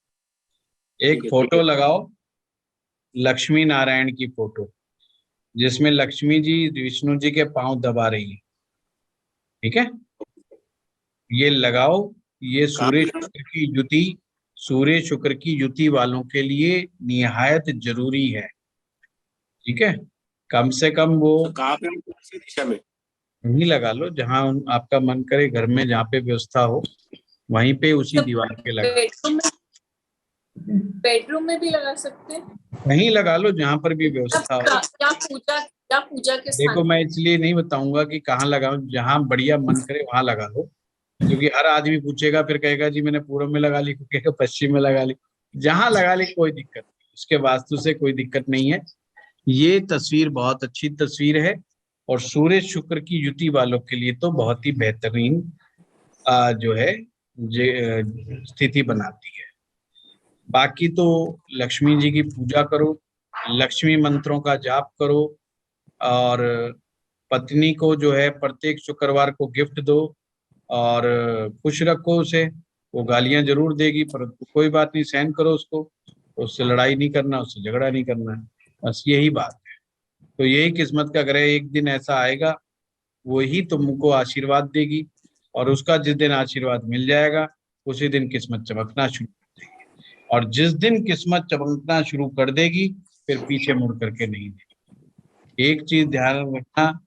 एक
ठीक है,
फोटो लगाओ लक्ष्मी नारायण की फोटो, जिसमें लक्ष्मी जी विष्णु जी के पांव दबा रही है। ठीक है, ये लगाओ, ये सूर्य
काफी
शुक्र की युति, सूर्य शुक्र की युति वालों के लिए निहायत जरूरी है। ठीक है, कम से कम वो
काफी दिशा में।
वहीं लगा लो जहां आपका मन करे, घर में जहाँ पे व्यवस्था हो वहीं पे उसी दीवार पे लगा,
बेडरूम में भी लगा सकते हैं,
कहीं लगा लो जहां पर भी व्यवस्था हो।
या पूजा के
देखो,
स्थान।
मैं इसलिए नहीं बताऊंगा कि कहाँ लगाओ, जहां बढ़िया मन करे वहां लगा लो, क्योंकि हर आदमी पूछेगा फिर कहेगा जी मैंने पूर्व में लगा ली, कहेगा पश्चिम में लगा ली। जहां लगा ली कोई दिक्कत नहीं, उसके वास्तु से कोई दिक्कत नहीं है। ये तस्वीर बहुत अच्छी तस्वीर है और सूर्य शुक्र की युति वालों के लिए तो बहुत ही बेहतरीन जो है स्थिति बनाती है। बाकी तो लक्ष्मी जी की पूजा करो, लक्ष्मी मंत्रों का जाप करो, और पत्नी को जो है प्रत्येक शुक्रवार को गिफ्ट दो और खुश रखो उसे। वो गालियां जरूर देगी पर कोई बात नहीं, सहन करो उसको, उससे लड़ाई नहीं करना, उससे झगड़ा नहीं करना है, बस यही बात है। तो यही किस्मत का ग्रह एक दिन ऐसा आएगा, वही तुमको आशीर्वाद देगी, और उसका जिस दिन आशीर्वाद मिल जाएगा उसी दिन किस्मत चमकना शुरू कर देगी, और जिस दिन किस्मत चमकना शुरू कर देगी फिर पीछे मुड़ करके नहीं देगी। एक चीज ध्यान रखना,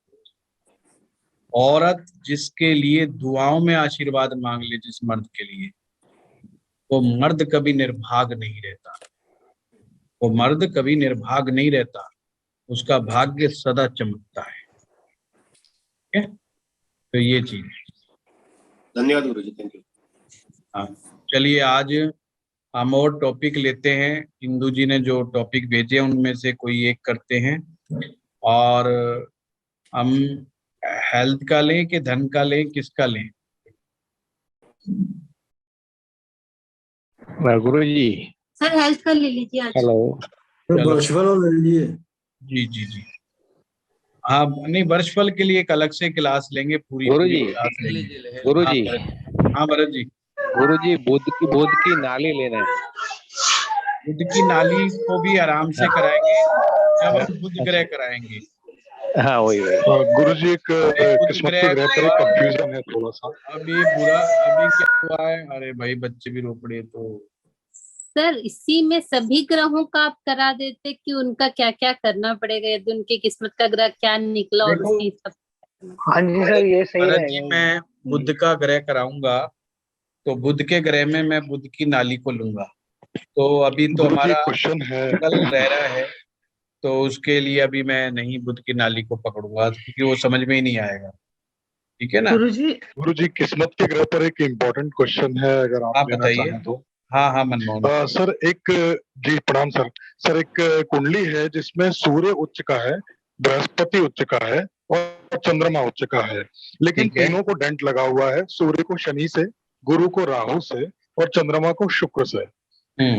औरत जिसके लिए दुआओं में आशीर्वाद मांग ले, जिस मर्द के लिए, वो मर्द कभी निर्भाग नहीं रहता, वो मर्द कभी निर्भाग नहीं रहता, उसका भाग्य सदा चमकता है। ठीक है, तो ये चीज है।
धन्यवाद गुरु जी, थैंक यू।
हाँ, चलिए आज हम और टॉपिक लेते हैं। इंदु जी ने जो टॉपिक भेजे उनमें से कोई एक करते हैं, और हम हेल्थ का लें कि धन का लें, किसका लें?
गुरु जी,
सर हेल्थ का ले लीजिए आज।
हेलो।
चलो। जी जी जी, हाँ, नहीं, वर्षफल के लिए एक अलग से क्लास लेंगे, पूरी
गुरु जी,
क्लास लेंगे।
गुरु जी,
हाँ भरत जी,
गुरु जी, बुध की नाली लेना है।
बुध की नाली को भी आराम से कराएंगे जब हम बुध ग्रह कराएंगे।
हाँ, वही
गुरु जी, एक किस्मत के ग्रह पर एक कंफ्यूजन है थोड़ा सा।
अभी क्या हुआ है? अरे भाई, बच्चे भी रो पड़े। तो
सर इसी में सभी ग्रहों का आप करा देते कि उनका क्या क्या करना पड़ेगा, यदि उनकी किस्मत का ग्रह क्या निकला और उसके हिसाब।
हाँ जी सर, ये सही
भरत जी,
रहेगा।
मैं बुध का ग्रह कराऊंगा तो बुध के ग्रह में मैं बुध की नाली को लूंगा। तो अभी तो हमारा
क्वेश्चन है,
कल रह रहा है, तो उसके लिए अभी मैं नहीं बुध की नाली को पकड़ूंगा, क्योंकि वो समझ में ही नहीं आएगा। ठीक है ना?
गुरुजी किस्मत के ग्रह पर एक इम्पोर्टेंट क्वेश्चन है, अगर आप
आप
लेना
बताइए।
चाहें तो।
हाँ हाँ मनमोहन।
सर एक जी प्रणाम सर। सर एक कुंडली है जिसमें सूर्य उच्च का है, बृहस्पति उच्च का है और चंद्रमा उच्च का है, लेकिन
ठीक है।
तीनों को डेंट लगा हुआ है, सूर्य को शनि से, गुरु को राहु से और चंद्रमा को शुक्र से।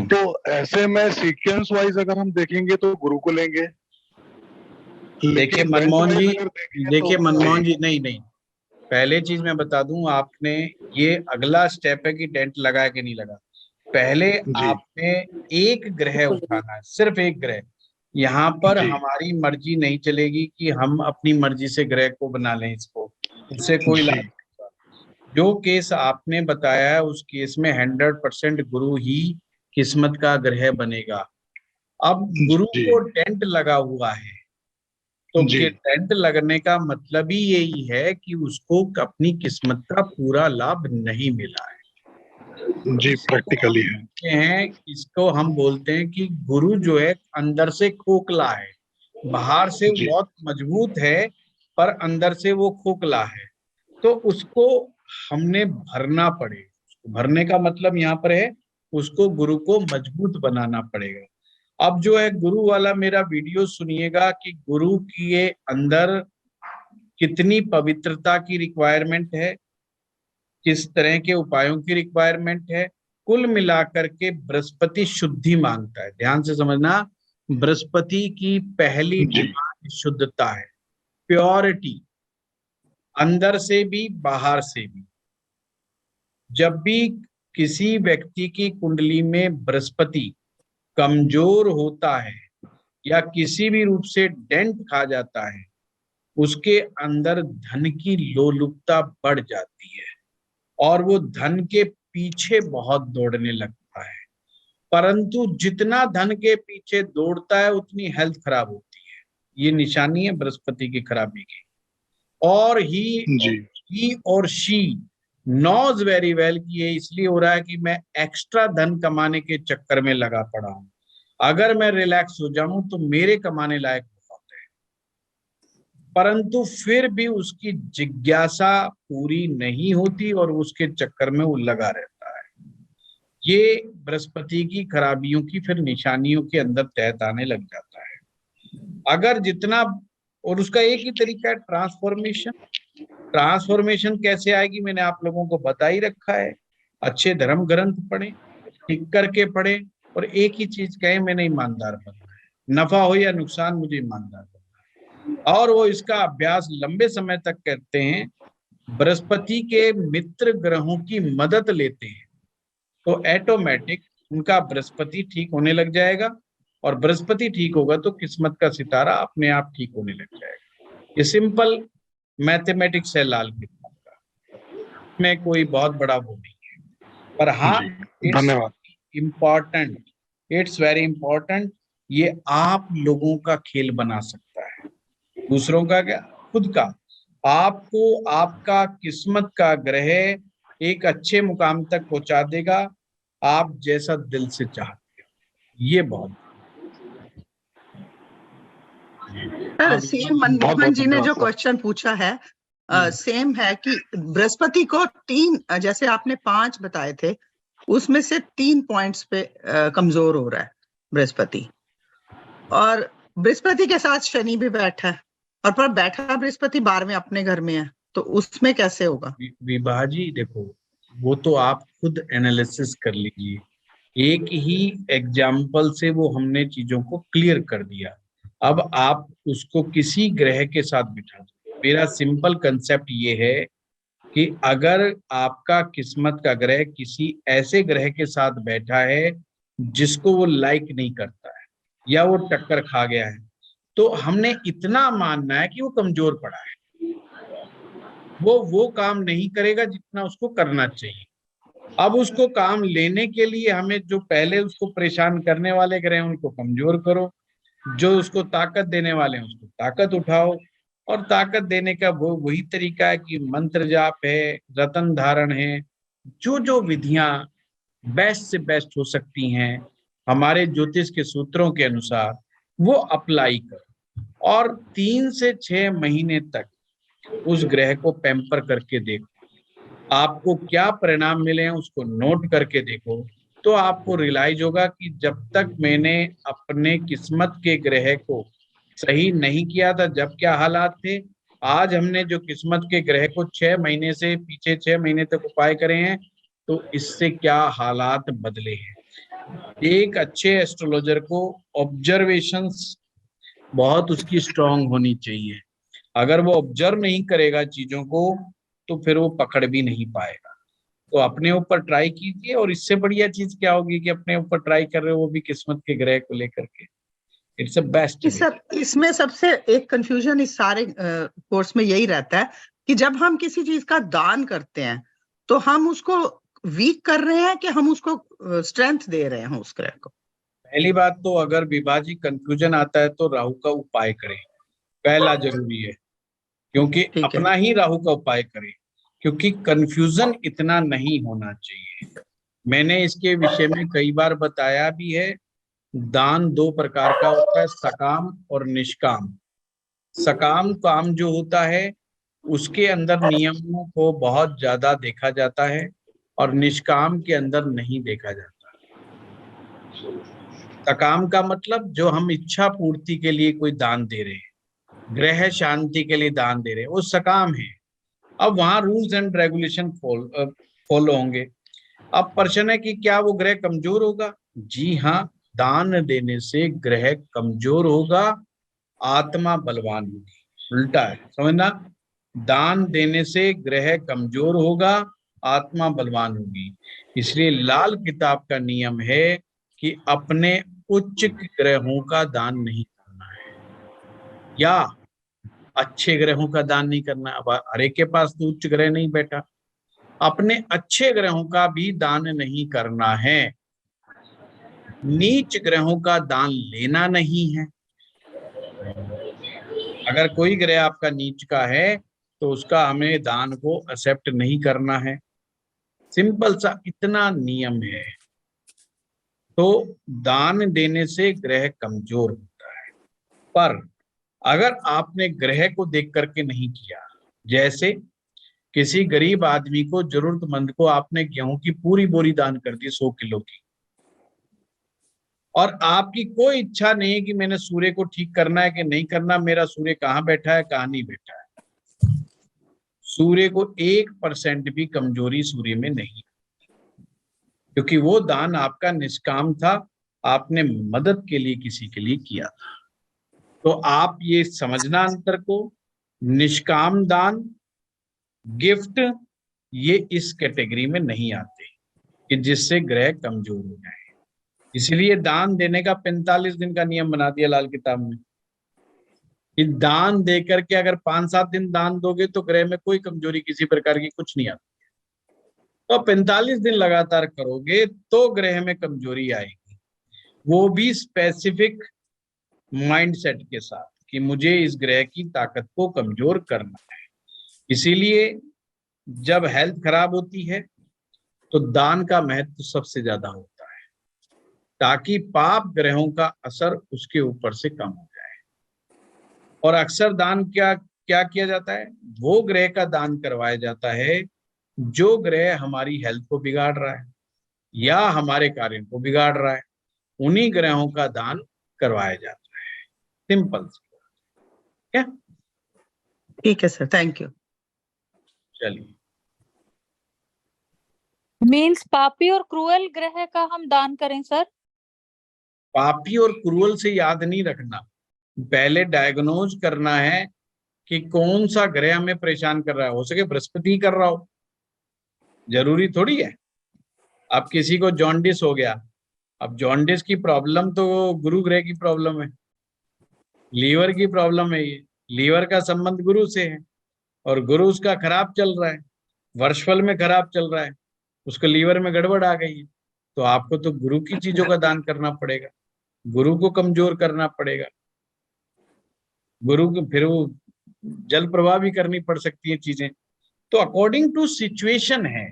तो ऐसे में सीक्वेंस वाइज अगर हम देखेंगे तो गुरु को लेंगे।
देखिए मनमोहन जी, देखिए मनमोहन जी, नहीं नहीं, पहले चीज मैं बता दूं, आपने ये अगला स्टेप है कि डेंट लगा कि नहीं लगा। पहले आपने एक ग्रह उठाना है, सिर्फ एक ग्रह। यहाँ पर हमारी मर्जी नहीं चलेगी कि हम अपनी मर्जी से ग्रह को बना लें, इसको, उससे कोई लाभ नहीं। जो केस आपने बताया है उस केस में 100% गुरु ही किस्मत का ग्रह बनेगा। अब गुरु को डेंट लगा हुआ है, तो डेंट लगने का मतलब ही यही है कि उसको अपनी किस्मत का पूरा लाभ नहीं मिला है।
जी प्रैक्टिकली
है, इसको हम बोलते हैं कि गुरु जो है अंदर से खोखला है, बाहर से बहुत मजबूत है पर अंदर से वो खोखला है। तो उसको हमने भरना पड़े। भरने का मतलब यहाँ पर है उसको, गुरु को मजबूत बनाना पड़ेगा। अब जो है गुरु वाला मेरा वीडियो सुनिएगा कि गुरु के अंदर कितनी पवित्रता की रिक्वायरमेंट है, किस तरह के उपायों की रिक्वायरमेंट है। कुल मिलाकर के बृहस्पति शुद्धि मांगता है, ध्यान से समझना। बृहस्पति की पहली डिमांड शुद्धता है, प्योरिटी, अंदर से भी बाहर से भी। जब भी किसी व्यक्ति की कुंडली में बृहस्पति कमजोर होता है या किसी भी रूप से डेंट खा जाता है, उसके अंदर धन की लोलुपता बढ़ जाती है और वो धन के पीछे बहुत दौड़ने लगता है। परंतु जितना धन के पीछे दौड़ता है उतनी हेल्थ खराब होती है। ये निशानी है बृहस्पति की खराबी की। और ही और शी नोज वेरी वेल कि ये इसलिए हो रहा है कि मैं एक्स्ट्रा धन कमाने के चक्कर में लगा पड़ा हूं। अगर मैं रिलैक्स हो जाऊं तो मेरे कमाने लायक बहुत है, परंतु फिर भी उसकी जिज्ञासा पूरी नहीं होती और उसके चक्कर में वो लगा रहता है। ये बृहस्पति की खराबियों की फिर निशानियों के अंदर तहत आने लग जाता है। अगर जितना, और उसका एक ही तरीका है ट्रांसफॉर्मेशन। ट्रांसफॉर्मेशन कैसे आएगी मैंने आप लोगों को बता ही रखा है। अच्छे धर्म ग्रंथ पढ़े, ठीक करके पढ़े, और एक ही चीज कहे, मैंने ईमानदार बनना है, नफा हो या नुकसान मुझे ईमानदार बनना है। और वो इसका अभ्यास लंबे समय तक करते हैं, बृहस्पति के मित्र ग्रहों की मदद लेते हैं, तो ऑटोमेटिक उनका बृहस्पति ठीक होने लग जाएगा। और बृहस्पति ठीक होगा तो किस्मत का सितारा अपने आप ठीक होने लग जाएगा। ये सिंपल मैथमेटिक्स है लाल किस्मत का, में कोई बहुत बड़ा वो नहीं है। पर हाँ,
धन्यवाद।
Important, it's very important. ये आप लोगों का खेल बना सकता है, दूसरों का क्या, खुद का। आपको आपका किस्मत का ग्रह एक अच्छे मुकाम तक पहुंचा देगा, आप जैसा दिल से चाहते हो। ये बहुत
सेम मनमोहन जी ने जो क्वेश्चन पूछा है सेम है कि बृहस्पति को 3, जैसे आपने 5 बताए थे, उसमें से 3 पॉइंट्स पे कमजोर हो रहा है बृहस्पति, और बृहस्पति के साथ शनि भी बैठा है, और पर बैठा बृहस्पति 12वें अपने घर में है, तो उसमें कैसे होगा?
विभा जी देखो, वो तो आप खुद एनालिसिस कर लीजिए। एक ही एग्जाम्पल से वो हमने चीजों को क्लियर कर दिया। अब आप उसको किसी ग्रह के साथ बिठा दो। मेरा सिंपल कंसेप्ट ये है कि अगर आपका किस्मत का ग्रह किसी ऐसे ग्रह के साथ बैठा है जिसको वो लाइक नहीं करता है या वो टक्कर खा गया है, तो हमने इतना मानना है कि वो कमजोर पड़ा है, वो काम नहीं करेगा जितना उसको करना चाहिए। अब उसको काम लेने के लिए हमें जो पहले उसको परेशान करने वाले ग्रह हैं उनको कमजोर करो, जो उसको ताकत देने वाले हैं उसको ताकत उठाओ। और ताकत देने का वो वही तरीका है कि मंत्र जाप है, रतन धारण है, जो जो विधियां बेस्ट से बेस्ट हो सकती हैं हमारे ज्योतिष के सूत्रों के अनुसार, वो अप्लाई करो। और 3 से 6 महीने तक उस ग्रह को पैम्पर करके देखो, आपको क्या परिणाम मिले हैं उसको नोट करके देखो, तो आपको रियलाइज होगा कि जब तक मैंने अपने किस्मत के ग्रह को सही नहीं किया था, जब क्या हालात थे, आज हमने जो किस्मत के ग्रह को 6 महीने से पीछे 6 महीने तक उपाय करे हैं, तो इससे क्या हालात बदले हैं। एक अच्छे एस्ट्रोलॉजर को ऑब्जर्वेशंस बहुत उसकी स्ट्रांग होनी चाहिए। अगर वो ऑब्जर्व नहीं करेगा चीजों को तो फिर वो पकड़ भी नहीं पाएगा। तो अपने ऊपर ट्राई कीजिए, और इससे बढ़िया चीज क्या होगी कि अपने ऊपर ट्राई कर रहे हो वो भी किस्मत के ग्रह को लेकर के। It's a best.
सर इसमें सबसे एक कंफ्यूजन इस सारे कोर्स में यही रहता है कि जब हम किसी चीज का दान करते हैं तो हम उसको वीक कर रहे हैं कि हम उसको स्ट्रेंथ दे रहे हैं उस ग्रह को।
पहली बात तो अगर विभाजी कंफ्यूजन आता है तो राहु का उपाय करें, पहला जरूरी है, क्योंकि अपना ही राहु का उपाय करें, क्योंकि कंफ्यूजन इतना नहीं होना चाहिए। मैंने इसके विषय में कई बार बताया भी है। दान 2 प्रकार का होता है, सकाम और निष्काम। सकाम काम जो होता है उसके अंदर नियमों को बहुत ज्यादा देखा जाता है और निष्काम के अंदर नहीं देखा जाता। सकाम का मतलब जो हम इच्छा पूर्ति के लिए कोई दान दे रहे हैं, ग्रह शांति के लिए दान दे रहे हैं, वो सकाम है। अब वहां रूल्स एंड रेगुलेशन फॉलो होंगे। अब प्रश्न है कि क्या वो ग्रह कमजोर होगा? जी हाँ, दान देने से ग्रह कमजोर होगा, आत्मा बलवान होगी। उल्टा है, समझना, दान देने से ग्रह कमजोर होगा, आत्मा बलवान होगी। इसलिए लाल किताब का नियम है कि अपने उच्च ग्रहों का दान नहीं करना है या अच्छे ग्रहों का दान नहीं करना। अब हर एक के पास तो उच्च ग्रह नहीं बैठा, अपने अच्छे ग्रहों का भी दान नहीं करना है, नीच ग्रहों का दान लेना नहीं है। अगर कोई ग्रह आपका नीच का है तो उसका हमें दान को एक्सेप्ट नहीं करना है। सिंपल सा इतना नियम है। तो दान देने से ग्रह कमजोर होता है, पर अगर आपने ग्रह को देख करके नहीं किया, जैसे किसी गरीब आदमी को, जरूरतमंद को आपने गेहूं की पूरी बोरी दान कर दी 100 किलो की, और आपकी कोई इच्छा नहीं है कि मैंने सूर्य को ठीक करना है कि नहीं करना, मेरा सूर्य कहाँ बैठा है कहाँ नहीं बैठा है। सूर्य को 1% भी कमजोरी सूर्य में नहीं, क्योंकि वो दान आपका निष्काम था, आपने मदद के लिए किसी के लिए किया था। तो आप ये समझना अंतर को, निष्काम दान, गिफ्ट, ये इस कैटेगरी में नहीं आते कि जिससे ग्रह कमजोर हो जाए। इसलिए दान देने का 45 दिन का नियम बना दिया लाल किताब में कि दान दे करके अगर 5-7 दिन दान दोगे तो ग्रह में कोई कमजोरी किसी प्रकार की कुछ नहीं आती। तो 45 दिन लगातार करोगे तो ग्रह में कमजोरी आएगी, वो भी स्पेसिफिक माइंडसेट के साथ कि मुझे इस ग्रह की ताकत को कमजोर करना है। इसीलिए जब हेल्थ खराब होती है तो दान का महत्व सबसे ज्यादा होता है, ताकि पाप ग्रहों का असर उसके ऊपर से कम हो जाए। और अक्सर दान क्या किया जाता है? वो ग्रह का दान करवाया जाता है जो ग्रह हमारी हेल्थ को बिगाड़ रहा है या हमारे कार्य को बिगाड़ रहा है, उन्हीं ग्रहों का दान करवाया जाता है। सिंपल। क्या?
ठीक है सर, थैंक यू।
चलिए।
मीन्स पापी और क्रूएल ग्रह का हम दान करें सर?
पापी और क्रूएल से याद नहीं रखना, पहले डायग्नोज करना है कि कौन सा ग्रह हमें परेशान कर रहा है। हो सके बृहस्पति कर रहा हो, जरूरी थोड़ी है। अब किसी को जॉन्डिस हो गया, अब जॉन्डिस की प्रॉब्लम तो गुरु ग्रह की प्रॉब्लम है, लीवर की प्रॉब्लम है, ये लीवर का संबंध गुरु से है और गुरु उसका खराब चल रहा है, वर्षफल में खराब चल रहा है, उसको लीवर में गड़बड़ आ गई है, तो आपको तो गुरु की चीजों का दान करना पड़ेगा, गुरु को कमजोर करना पड़ेगा। गुरु को फिर वो जल प्रवाह भी करनी पड़ सकती है चीजें। तो अकॉर्डिंग टू सिचुएशन है,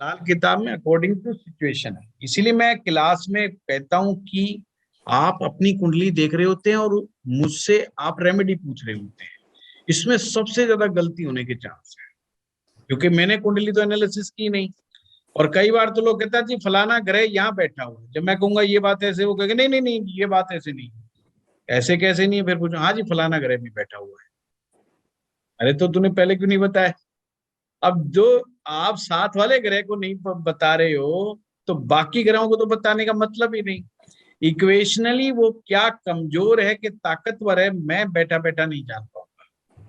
लाल किताब में अकॉर्डिंग टू सिचुएशन है। इसीलिए मैं क्लास में कहता हूं कि आप अपनी कुंडली देख रहे होते हैं और मुझसे आप रेमेडी पूछ रहे होते हैं, इसमें सबसे ज्यादा गलती होने के चांस है, क्योंकि मैंने कुंडली तो एनालिसिस की नहीं। और कई बार तो लोग कहता है जी फलाना ग्रह यहाँ बैठा हुआ है, जब मैं कहूंगा ये बात ऐसे, वो कहेंगे नहीं नहीं नहीं ये बात ऐसे नहीं, ऐसे कैसे नहीं है, फिर पूछो हाँ जी फलाना ग्रह भी बैठा हुआ है। अरे तो तूने पहले क्यों नहीं बताया? अब जो आप साथ वाले ग्रह को नहीं बता रहे हो तो बाकी ग्रहों को तो बताने का मतलब ही नहीं। इक्वेशनली वो क्या कमजोर है कि ताकतवर है, मैं बैठा बैठा नहीं जान पाऊंगा।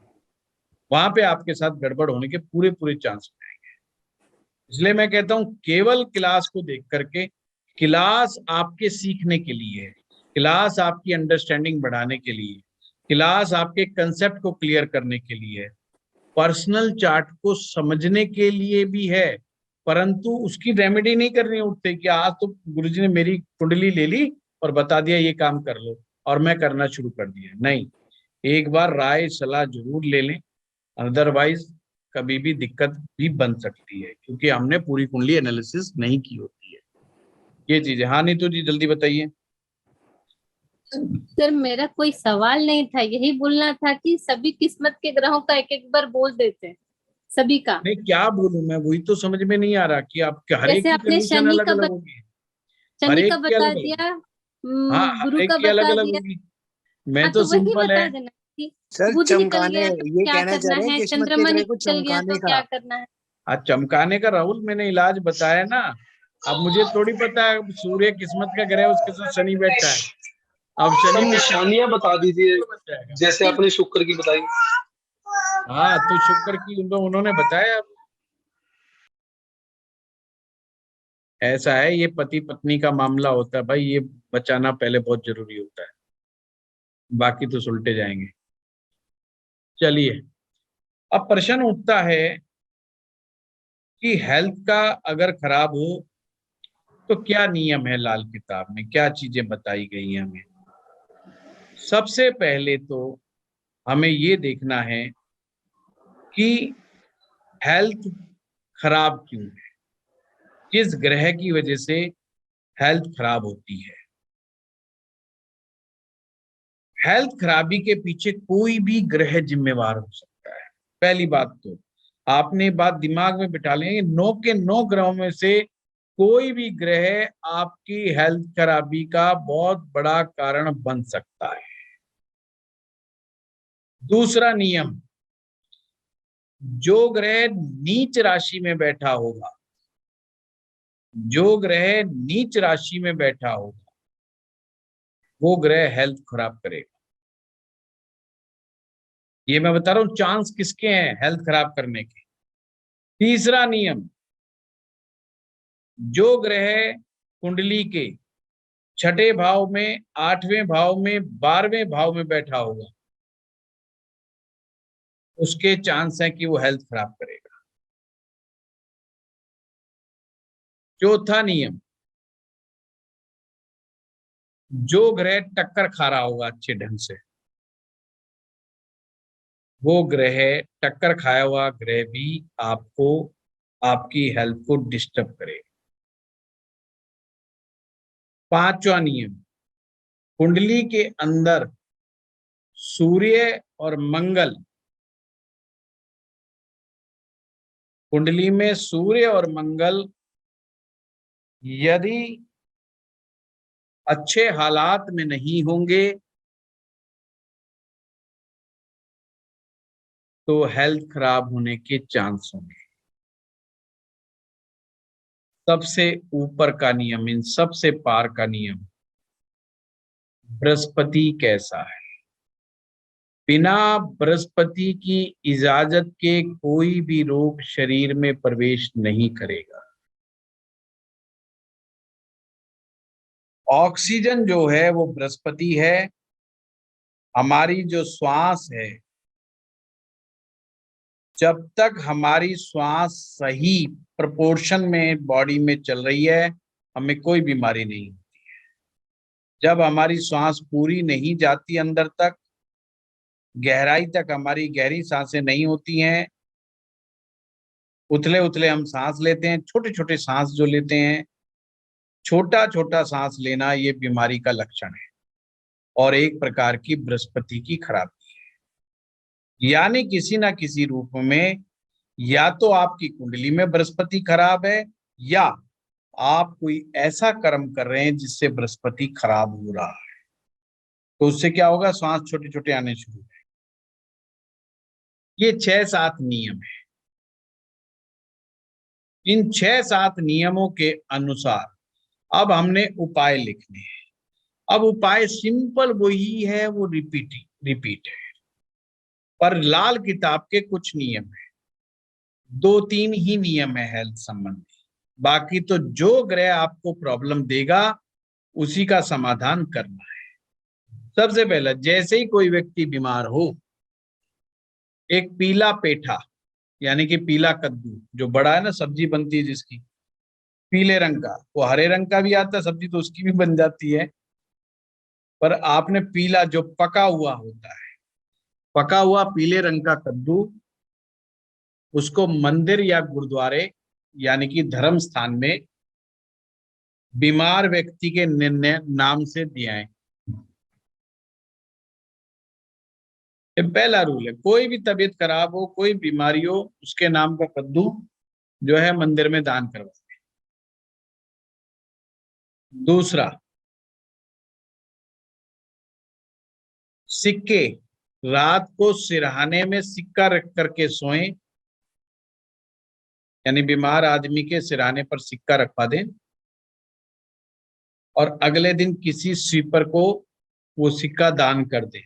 वहां पे आपके साथ गड़बड़ होने के पूरे पूरे चांस हो जाएंगे। इसलिए मैं कहता हूं केवल क्लास को देख करके, क्लास आपके सीखने के लिए है, क्लास आपकी अंडरस्टैंडिंग बढ़ाने के लिए, क्लास आपके कंसेप्ट को क्लियर करने के लिए है, पर्सनल चार्ट को समझने के लिए भी है, परंतु उसकी रेमेडी नहीं करनी उठते कि आज तो गुरुजी ने मेरी कुंडली ले ली और बता दिया ये काम कर लो और मैं करना शुरू कर दिया। नहीं, एक बार राय सलाह जरूर ले लें, अदरवाइज कभी भी दिक्कत भी बन सकती है, क्योंकि हमने पूरी कुंडली एनालिसिस नहीं की होती है। ये चीज है। हाँ नीतू जी जल्दी बताइए।
सर मेरा कोई सवाल नहीं था, यही बोलना था कि सभी किस्मत के ग्रहों का एक एक बार बोल देते हैं, सभी का।
नहीं क्या बोलूं मैं, वही तो समझ में नहीं आ रहा कि आप हर एक
जैसे
की
आपने
कंडीशन अलग अलग होगी, हर
शनि
एक
का
की
बता
अलग
दिया,
अलग। हाँ हर
गुरु
एक
का
की अलग
बता
अलग
दिया।
होगी। मैं
हाँ
तो
तो वही
सिंपल
बता
है
देना कि
सर
बुध निकल
चमकाने,
गया तो
ये
क्या
कहना चाह
करना
रहे हैं
है,
किस्मत के
चंद्रमा
ग्रह को
निकल गया
चमकाने
तो
का।
क्या करना है।
आज चमकाने का राहुल मैंने इलाज बताया ना। अब मुझे थोड़ी पता है सूर्य किस्मत का ग्रह, उसके साथ शनि बैठा है। अब शनि
सर निशानियां बता दीजिए, जैसे आपने शुक्र की बताई।
हाँ तो शुक्र की उन्होंने बताया। ऐसा है, ये पति पत्नी का मामला होता है भाई, ये बचाना पहले बहुत जरूरी होता है, बाकी तो सुलटे जाएंगे। चलिए, अब प्रश्न उठता है कि हेल्थ का अगर खराब हो तो क्या नियम है, लाल किताब में क्या चीजें बताई गई हैं हमें। सबसे पहले तो हमें ये देखना है कि हेल्थ खराब क्यों है, किस ग्रह की वजह से हेल्थ खराब होती है। हेल्थ खराबी के पीछे कोई भी ग्रह जिम्मेवार हो सकता है। पहली बात तो आपने बात दिमाग में बिठा लेंगे, 9 के 9 ग्रहों में से कोई भी ग्रह आपकी हेल्थ खराबी का बहुत बड़ा कारण बन सकता है। दूसरा नियम, जो ग्रह नीच राशि में बैठा होगा, जो ग्रह नीच राशि में बैठा होगा वो ग्रह हेल्थ खराब करेगा। ये मैं बता रहा हूं चांस किसके हैं हेल्थ खराब करने के। तीसरा नियम, जो ग्रह कुंडली के 6ठे भाव में, 8वें भाव में, 12वें भाव में बैठा होगा उसके चांस है कि वो हेल्थ खराब करेगा। चौथा नियम, जो ग्रह टक्कर खा रहा होगा अच्छे ढंग से, वो ग्रह टक्कर खाया हुआ ग्रह भी आपको आपकी हेल्थ को डिस्टर्ब करेगा। पांचवा नियम, कुंडली के अंदर सूर्य और मंगल, कुंडली में सूर्य और मंगल यदि अच्छे हालात में नहीं होंगे तो हेल्थ खराब होने के चांस होंगे। सबसे ऊपर का नियम, इन सबसे पार का नियम, बृहस्पति कैसा है। बिना बृहस्पति की इजाजत के कोई भी रोग शरीर में प्रवेश नहीं करेगा। ऑक्सीजन जो है वो बृहस्पति है। हमारी जो श्वास है, जब तक हमारी श्वास सही प्रोपोर्शन में बॉडी में चल रही है हमें कोई बीमारी नहीं होती है। जब हमारी श्वास पूरी नहीं जाती अंदर तक, गहराई तक हमारी गहरी सांसें नहीं होती हैं, उथले उथले हम सांस लेते हैं, छोटे छोटे सांस जो लेते हैं, छोटा छोटा सांस लेना ये बीमारी का लक्षण है और एक प्रकार की बृहस्पति की खराबी है। यानी किसी ना किसी रूप में या तो आपकी कुंडली में बृहस्पति खराब है या आप कोई ऐसा कर्म कर रहे हैं जिससे बृहस्पति खराब हो रहा है। तो उससे क्या होगा, श्वास छोटे छोटे आने शुरू हो। ये 6-7 नियम है। इन 6-7 नियमों के अनुसार अब हमने उपाय लिखने हैं। अब उपाय सिंपल वही है, वो रिपीट है, पर लाल किताब के कुछ नियम है। 2-3 ही नियम है हेल्थ संबंधी, बाकी तो जो ग्रह आपको प्रॉब्लम देगा उसी का समाधान करना है। सबसे पहले, जैसे ही कोई व्यक्ति बीमार हो, एक पीला पेठा यानी कि पीला कद्दू जो बड़ा है ना, सब्जी बनती है जिसकी, पीले रंग का, वो हरे रंग का भी आता है सब्जी तो उसकी भी बन जाती है, पर आपने पीला जो पका हुआ होता है, पका हुआ पीले रंग का कद्दू, उसको मंदिर या गुरुद्वारे यानी कि धर्म स्थान में बीमार व्यक्ति के निर्णय नाम से दिया है। ये पहला रूल है। कोई भी तबीयत खराब हो, कोई बीमारी हो, उसके नाम का कद्दू जो है मंदिर में दान करवाए। दूसरा, सिक्के, रात को सिरहाने में सिक्का रख करके सोएं, यानी बीमार आदमी के सिरहाने पर सिक्का रखवा दें और अगले दिन किसी स्वीपर को वो सिक्का दान कर दें।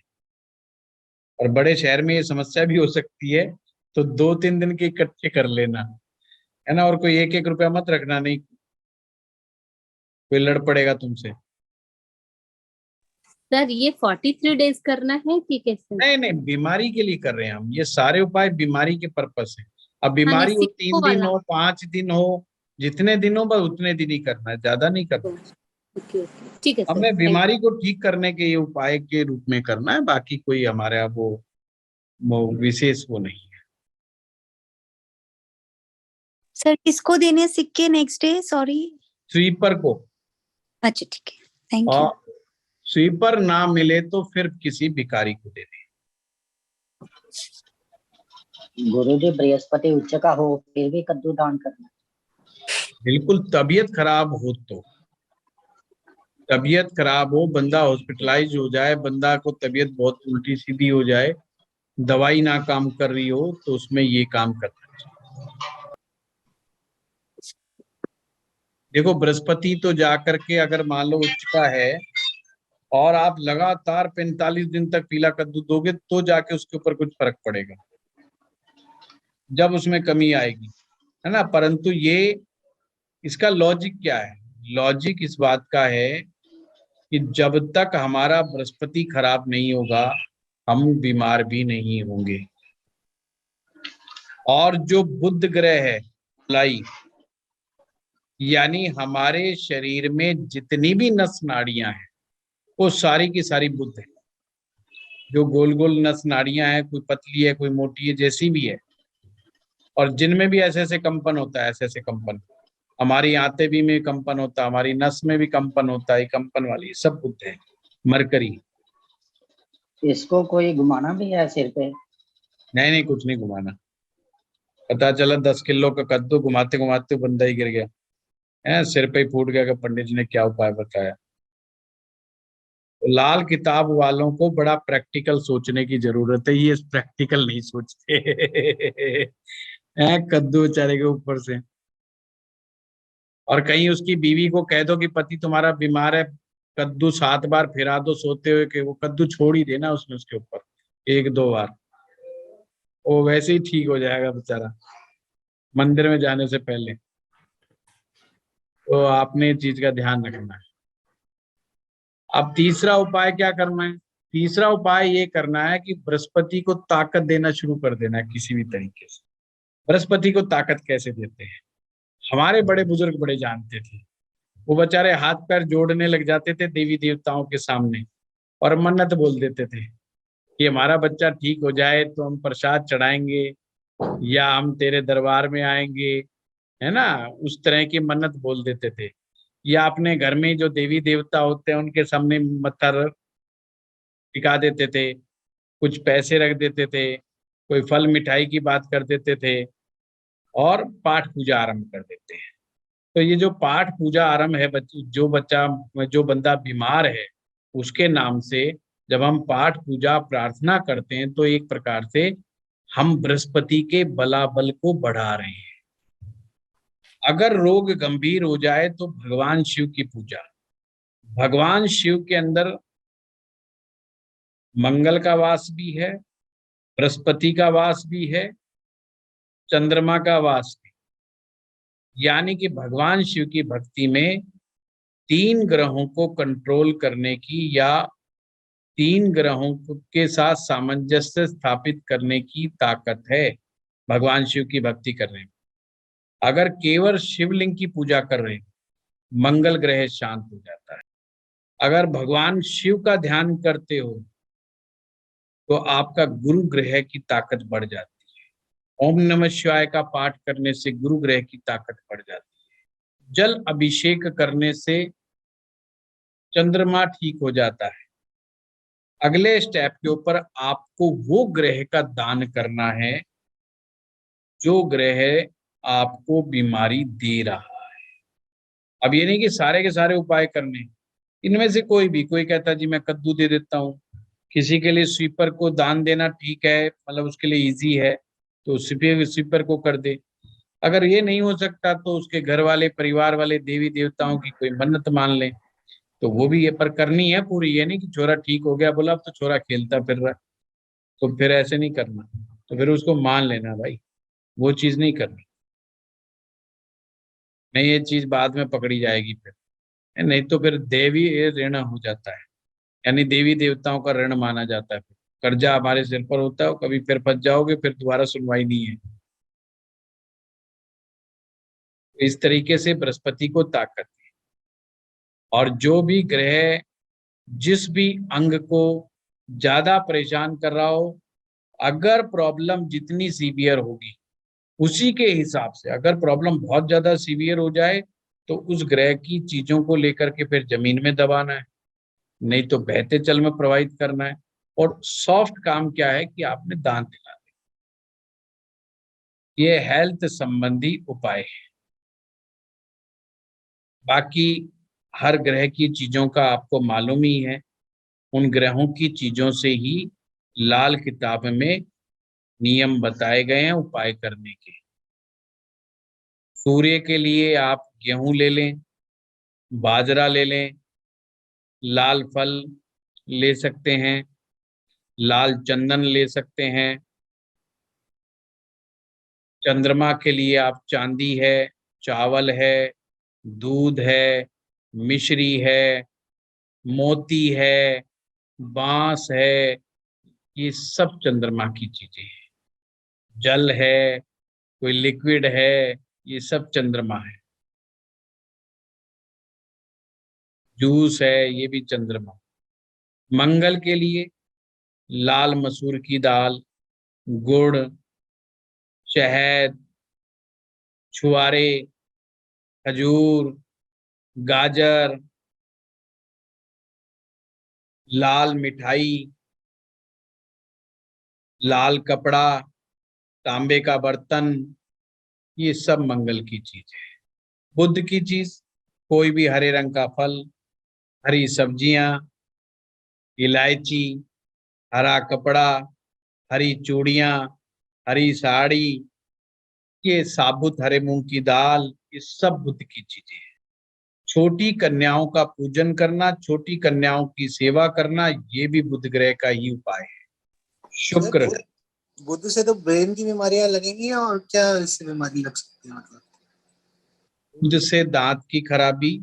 और बड़े शहर में ये समस्या भी हो सकती है, तो 2-3 दिन के इकट्ठे कर लेना, है ना, और कोई 1-1 रुपया मत रखना, नहीं कोई लड़ पड़ेगा तुमसे।
सर ये 43 डेज करना है कि कैसे?
नहीं, बीमारी के लिए कर रहे हैं हम। ये सारे उपाय बीमारी के पर्पस है। अब बीमारी हो 3 दिन हो, 5 दिन हो, जितने दिन हो बस उतने दिन ही करना है, ज्यादा नहीं करना।
ठीक है,
हमने बीमारी को ठीक करने के ये उपाय के रूप में करना है, बाकी कोई हमारे वो विशेष वो नहीं है।
सर किसको देने सिक्के नेक्स्ट डे? सॉरी,
स्वीपर को।
अच्छा ठीक है, थैंक यू।
और स्वीपर ना मिले तो फिर किसी भिखारी को दे दें।
गुरुजी, बृहस्पति उच्च का हो फिर भी कद्दू दान करना?
बिल्कुल, तबीयत खराब हो तो, तबीयत खराब हो, बंदा हॉस्पिटलाइज हो जाए, बंदा को तबीयत बहुत उल्टी सीधी हो जाए, दवाई ना काम कर रही हो, तो उसमें ये काम करना चाहिए। देखो, बृहस्पति तो जाकर के अगर मान लो उच्च का है और आप लगातार 45 दिन तक पीला कद्दू दोगे तो जाके उसके ऊपर कुछ फर्क पड़ेगा, जब उसमें कमी आएगी, है ना। परंतु ये इसका लॉजिक क्या है? लॉजिक इस बात का है कि जब तक हमारा बृहस्पति खराब नहीं होगा हम बीमार भी नहीं होंगे। और जो बुध ग्रह है, लाई, यानी हमारे शरीर में जितनी भी नस नाड़ियां हैं वो सारी की सारी बुध है। जो गोल गोल नस नाड़ियां हैं, कोई पतली है कोई मोटी है, जैसी भी है, और जिनमें भी ऐसे ऐसे कंपन होता है, ऐसे ऐसे कंपन, हमारी आंतें भी में कंपन होता है, हमारी नस में भी कंपन होता है, कंपन वाली सब बुध है, मरकरी।
इसको कोई घुमाना भी है सिर पे?
नहीं, कुछ नहीं घुमाना। पता चला 10 किलो का कद्दू घुमाते घुमाते बंदा ही गिर गया, है सिर पे ही फूट गया कि पंडित जी ने क्या उपाय बताया। तो लाल किताब वालों को बड़ा प्रैक्टिकल सोचने की जरूरत है, ये प्रैक्टिकल नहीं सोचते कद्दू बेचारे के ऊपर से। और कहीं उसकी बीवी को कह दो कि पति तुम्हारा बीमार है, कद्दू 7 बार फिरा दो सोते हुए कि वो कद्दू छोड़ ही देना उसने उसके ऊपर 1-2 बार, वो वैसे ही ठीक हो जाएगा बेचारा मंदिर में जाने से पहले। तो आपने इस चीज का ध्यान रखना है। अब तीसरा उपाय क्या करना है? तीसरा उपाय ये करना है कि बृहस्पति को ताकत देना शुरू कर देना है किसी भी तरीके से। बृहस्पति को ताकत कैसे देते हैं? हमारे बड़े बुजुर्ग बड़े जानते थे। वो बेचारे हाथ पैर जोड़ने लग जाते थे देवी देवताओं के सामने और मन्नत बोल देते थे कि हमारा बच्चा ठीक हो जाए तो हम प्रसाद चढ़ाएंगे या हम तेरे दरबार में आएंगे, है ना, उस तरह की मन्नत बोल देते थे। या अपने घर में जो देवी देवता होते हैं उनके सामने मत्था टिका देते थे, कुछ पैसे रख देते थे, कोई फल मिठाई की बात कर देते थे और पाठ पूजा आरंभ कर देते हैं। तो ये जो पाठ पूजा आरंभ है, जो बंदा बीमार है उसके नाम से जब हम पाठ पूजा प्रार्थना करते हैं तो एक प्रकार से हम बृहस्पति के बलाबल को बढ़ा रहे हैं। अगर रोग गंभीर हो जाए तो भगवान शिव की पूजा, भगवान शिव के अंदर मंगल का वास भी है, बृहस्पति का वास भी है, चंद्रमा का वास भी, यानी कि भगवान शिव की भक्ति में 3 ग्रहों को कंट्रोल करने की या 3 ग्रहों के साथ सामंजस्य स्थापित करने की ताकत है भगवान शिव की भक्ति करने में। अगर केवल शिवलिंग की पूजा कर रहे हैं, मंगल ग्रह शांत हो जाता है। अगर भगवान शिव का ध्यान करते हो तो आपका गुरु ग्रह की ताकत बढ़ जाती है। ओम नमः शिवाय का पाठ करने से गुरु ग्रह की ताकत बढ़ जाती है। जल अभिषेक करने से चंद्रमा ठीक हो जाता है। अगले स्टेप के ऊपर आपको वो ग्रह का दान करना है जो ग्रह आपको बीमारी दे रहा है। अब ये नहीं कि सारे के सारे उपाय करने, इनमें से कोई कहता जी मैं कद्दू दे देता हूँ, किसी के लिए स्वीपर को दान देना ठीक है, मतलब उसके लिए इजी है तो स्वीपर को कर दे। अगर ये नहीं हो सकता तो उसके घर वाले, परिवार वाले देवी देवताओं की कोई मन्नत मान ले तो वो भी ये पर करनी है पूरी। ये नहीं कि छोरा ठीक हो गया बोला अब तो छोरा खेलता फिर रहा, तो फिर ऐसे नहीं करना, तो फिर उसको मान लेना भाई, वो चीज नहीं करनी, नहीं ये चीज बाद में पकड़ी जाएगी फिर, नहीं तो फिर देवी ऋण हो जाता है, यानी देवी देवताओं का ऋण माना जाता है। कर्जा हमारे सिर पर होता है, कभी फिर फंस जाओगे, फिर दोबारा सुनवाई नहीं है। इस तरीके से बृहस्पति को ताकत है। और जो भी ग्रह जिस भी अंग को ज्यादा परेशान कर रहा हो, अगर प्रॉब्लम जितनी सीवियर होगी उसी के हिसाब से, अगर प्रॉब्लम बहुत ज्यादा सीवियर हो जाए तो उस ग्रह की चीजों को लेकर के फिर जमीन में दबाना है, नहीं तो बहते जल में प्रवाहित करना है। और सॉफ्ट काम क्या है कि आपने दान दिला दिया। ये हेल्थ संबंधी उपाय है। बाकी हर ग्रह की चीजों का आपको मालूम ही है, उन ग्रहों की चीजों से ही लाल किताब में नियम बताए गए हैं उपाय करने के। सूर्य के लिए आप गेहूं ले लें, बाजरा ले लें, लाल फल ले सकते हैं, लाल चंदन ले सकते हैं। चंद्रमा के लिए आप चांदी है, चावल है, दूध है, मिश्री है, मोती है, बांस है, ये सब चंद्रमा की चीजें हैं। जल है, कोई लिक्विड है, ये सब चंद्रमा है। जूस है, ये भी चंद्रमा। मंगल के लिए लाल मसूर की दाल, गुड़, शहद, छुआरे, खजूर, गाजर, लाल मिठाई, लाल कपड़ा, तांबे का बर्तन, ये सब मंगल की चीज है। बुध की चीज कोई भी हरे रंग का फल, हरी सब्जियां, इलायची, हरा कपड़ा, हरी चूड़ियां, हरी साड़ी, ये साबुत हरे मूंग की दाल, ये सब बुध की चीजें हैं। छोटी कन्याओं का पूजन करना, छोटी कन्याओं की सेवा करना, ये भी बुध ग्रह का ही उपाय है। शुक्र,
बुध से तो ब्रेन की बीमारियां लगेंगी और क्या इससे बीमारी लग सकती है? मतलब
बुध से दांत की खराबी,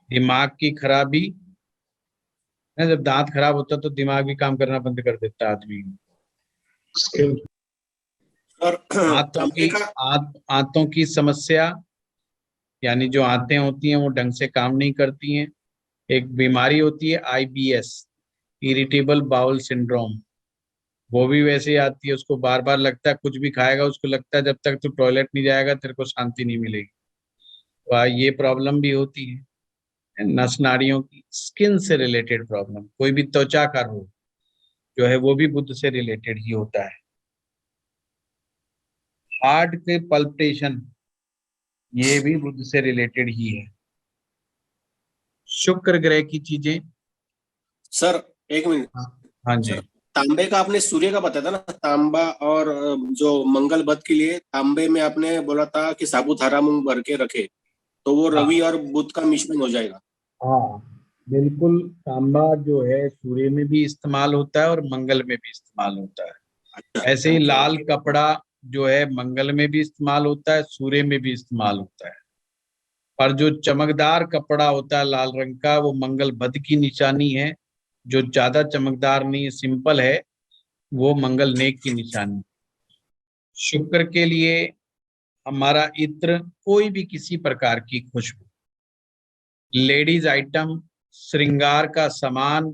दिमाग की खराबी, जब दांत खराब होता तो दिमाग भी काम करना बंद कर देता आदमी।
और
आंतों की समस्या, यानी जो आंतें होती हैं वो ढंग से काम नहीं करती हैं। एक बीमारी होती है IBS, इरिटेबल बाउल सिंड्रोम, वो भी वैसे ही आती है। उसको बार बार लगता है कुछ भी खाएगा उसको लगता है जब तक तू टॉयलेट नहीं जाएगा तेरे को शांति नहीं मिलेगी। तो ये प्रॉब्लम भी होती है। नस नाड़ियों की, स्किन से रिलेटेड प्रॉब्लम, कोई भी त्वचा का रोग, जो है वो भी बुध से रिलेटेड ही होता है। हार्ट के पल्पिटेशन ये भी बुध से रिलेटेड ही है। शुक्र ग्रह की चीजें।
सर एक मिनट।
हाँ जी।
तांबे का आपने सूर्य का बताया था ना, तांबा और जो मंगल बुध के लिए तांबे में आपने बोला था कि साबुत हरा मूंग भर के रखे, तो वो रवि और बुध का मिश्रण हो जाएगा।
हाँ बिल्कुल, तांबा जो है सूर्य में भी इस्तेमाल होता है और मंगल में भी इस्तेमाल होता है। ऐसे ही लाल कपड़ा जो है मंगल में भी इस्तेमाल होता है, सूर्य में भी इस्तेमाल होता है। पर जो चमकदार कपड़ा होता है लाल रंग का, वो मंगल बुध की निशानी है। जो ज्यादा चमकदार नहीं, सिंपल है, वो मंगल नेक की निशानी। शुक्र के लिए हमारा इत्र कोई भी किसी प्रकार की खुशबू, लेडीज आइटम, श्रृंगार का सामान,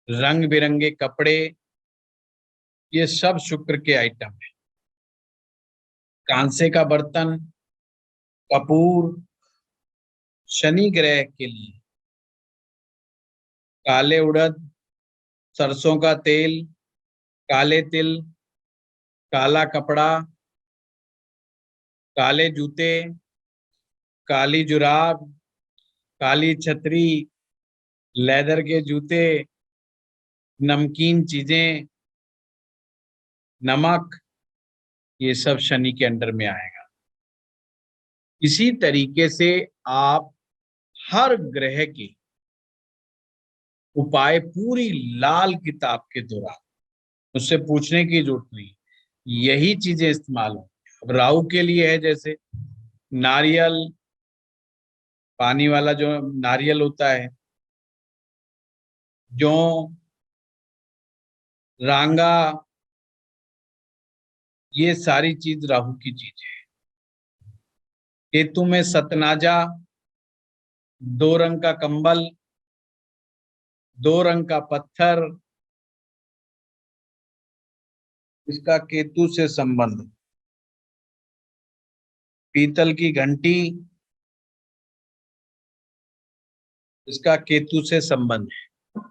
रंग बिरंगे कपड़े, ये सब शुक्र के आइटम है। कांसे का बर्तन, कपूर, शनि ग्रह के लिए काले उड़द, सरसों का तेल, काले तिल, काला कपड़ा, काले जूते, काली जुराब, काली छतरी, लेदर के जूते, नमकीन चीजें, नमक, ये सब शनि के अंडर में आएगा। इसी तरीके से आप हर ग्रह के उपाय पूरी लाल किताब के दौरान, उससे पूछने की जरूरत नहीं, यही चीजें इस्तेमाल हो। अब राहु के लिए है जैसे नारियल, पानी वाला जो नारियल होता है, जौ, रांगा, ये सारी चीज राहु की चीज है। केतु में सतनाजा, 2 रंग का कंबल, 2 रंग का पत्थर, इसका केतु से संबंध। पीतल की घंटी, इसका केतु से संबंध है।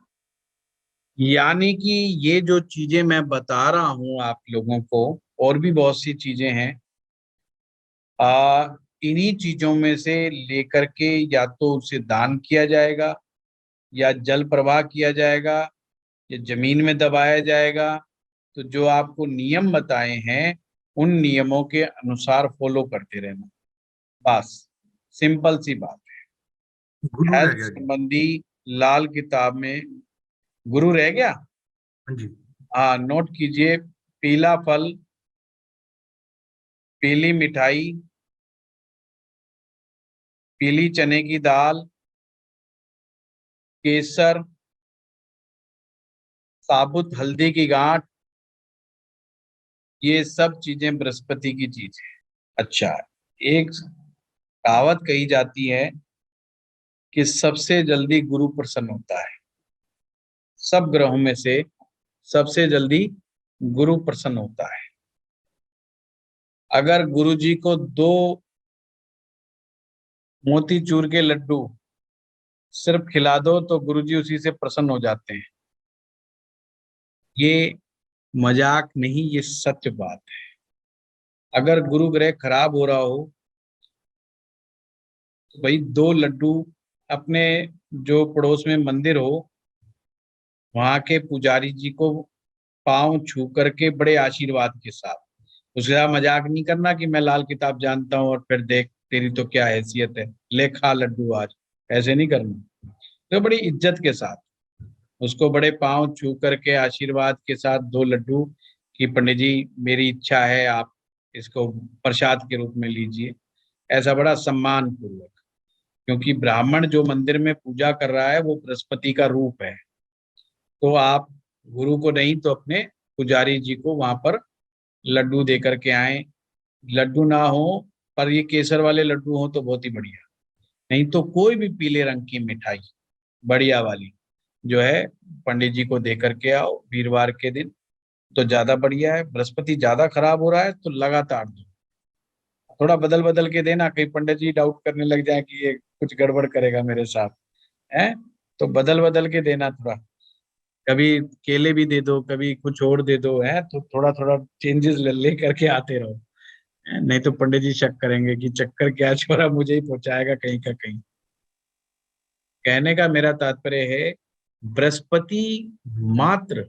यानी कि ये जो चीजें मैं बता रहा हूं आप लोगों को, और भी बहुत सी चीजें हैं, इन्हीं चीजों में से लेकर के या तो उसे दान किया जाएगा, या जल प्रवाह किया जाएगा, या जमीन में दबाया जाएगा। तो जो आपको नियम बताए हैं उन नियमों के अनुसार फॉलो करते रहना, बस सिंपल सी बात है। हेल्थ संबंधी लाल किताब में गुरु रह गया।
हाँ जी।
हाँ, नोट कीजिए। पीला फल, पीली मिठाई, पीली चने की दाल, केसर, साबुत हल्दी की गांठ, ये सब चीजें बृहस्पति की चीज है। अच्छा, एक कहावत कही जाती है कि सबसे जल्दी गुरु प्रसन्न होता है। सब ग्रहों में से सबसे जल्दी गुरु प्रसन्न होता है। अगर गुरु जी को 2 मोतीचूर के लड्डू सिर्फ खिला दो तो गुरु जी उसी से प्रसन्न हो जाते हैं। ये मजाक नहीं, ये सत्य बात है। अगर गुरु ग्रह खराब हो रहा हो तो भाई 2 लड्डू अपने जो पड़ोस में मंदिर हो वहां के पुजारी जी को पांव छू करके बड़े आशीर्वाद के साथ, उसका मजाक नहीं करना कि मैं लाल किताब जानता हूँ और फिर देख तेरी तो क्या हैसियत है, ले खा लड्डू आज, ऐसे नहीं करना। तो बड़ी इज्जत के साथ उसको बड़े पांव छू करके आशीर्वाद के साथ 2 लड्डू कि पंडित जी मेरी इच्छा है, आप इसको प्रसाद के रूप में लीजिए, ऐसा बड़ा सम्मान पूर्वक। क्योंकि ब्राह्मण जो मंदिर में पूजा कर रहा है वो बृहस्पति का रूप है। तो आप गुरु को नहीं तो अपने पुजारी जी को वहां पर लड्डू दे करके आए। लड्डू ना हो पर ये केसर वाले लड्डू हो तो बहुत ही बढ़िया, नहीं तो कोई भी पीले रंग की मिठाई बढ़िया वाली जो है पंडित जी को दे करके आओ वीरवार के दिन, तो ज्यादा बढ़िया है। बृहस्पति ज्यादा खराब हो रहा है तो लगातार दो, थोड़ा बदल बदल के देना, कहीं पंडित जी डाउट करने लग जाए कि ये कुछ गड़बड़ करेगा मेरे साथ, है तो बदल बदल के देना थोड़ा। कभी केले भी दे दो, कभी कुछ और दे दो, है तो थोड़ा थोड़ा चेंजेस ले करके आते रहो, नहीं तो पंडित जी शक करेंगे कि चक्कर क्या छोरा मुझे ही पहुंचाएगा कहीं का कहीं। कहने का मेरा तात्पर्य है, बृहस्पति मात्र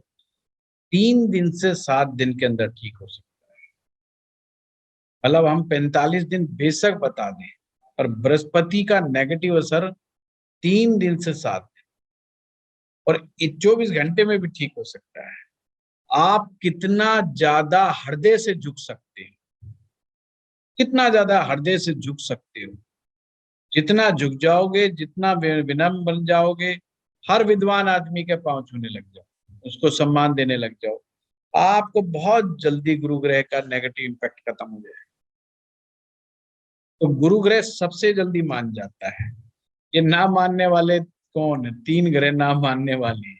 3 दिन से 7 दिन के अंदर ठीक हो सकता है। मतलब हम 45 दिन बेशक बता दें, पर बृहस्पति का नेगेटिव असर 3 दिन से 7 दिन, और 24 घंटे में भी ठीक हो सकता है। आप कितना ज्यादा हृदय से झुक सकते हो, कितना ज्यादा हृदय से झुक सकते हो, जितना झुक जाओगे, जितना विनम्र बन जाओगे, हर विद्वान आदमी के पांव छूने लग जाओ, उसको सम्मान देने लग जाओ, आपको बहुत जल्दी गुरु ग्रह का नेगेटिव इम्पैक्ट खत्म हो जाएगा। तो गुरु ग्रह सबसे जल्दी मान जाता है। ये ना मानने वाले कौन है? 3 ग्रह ना मानने वाले।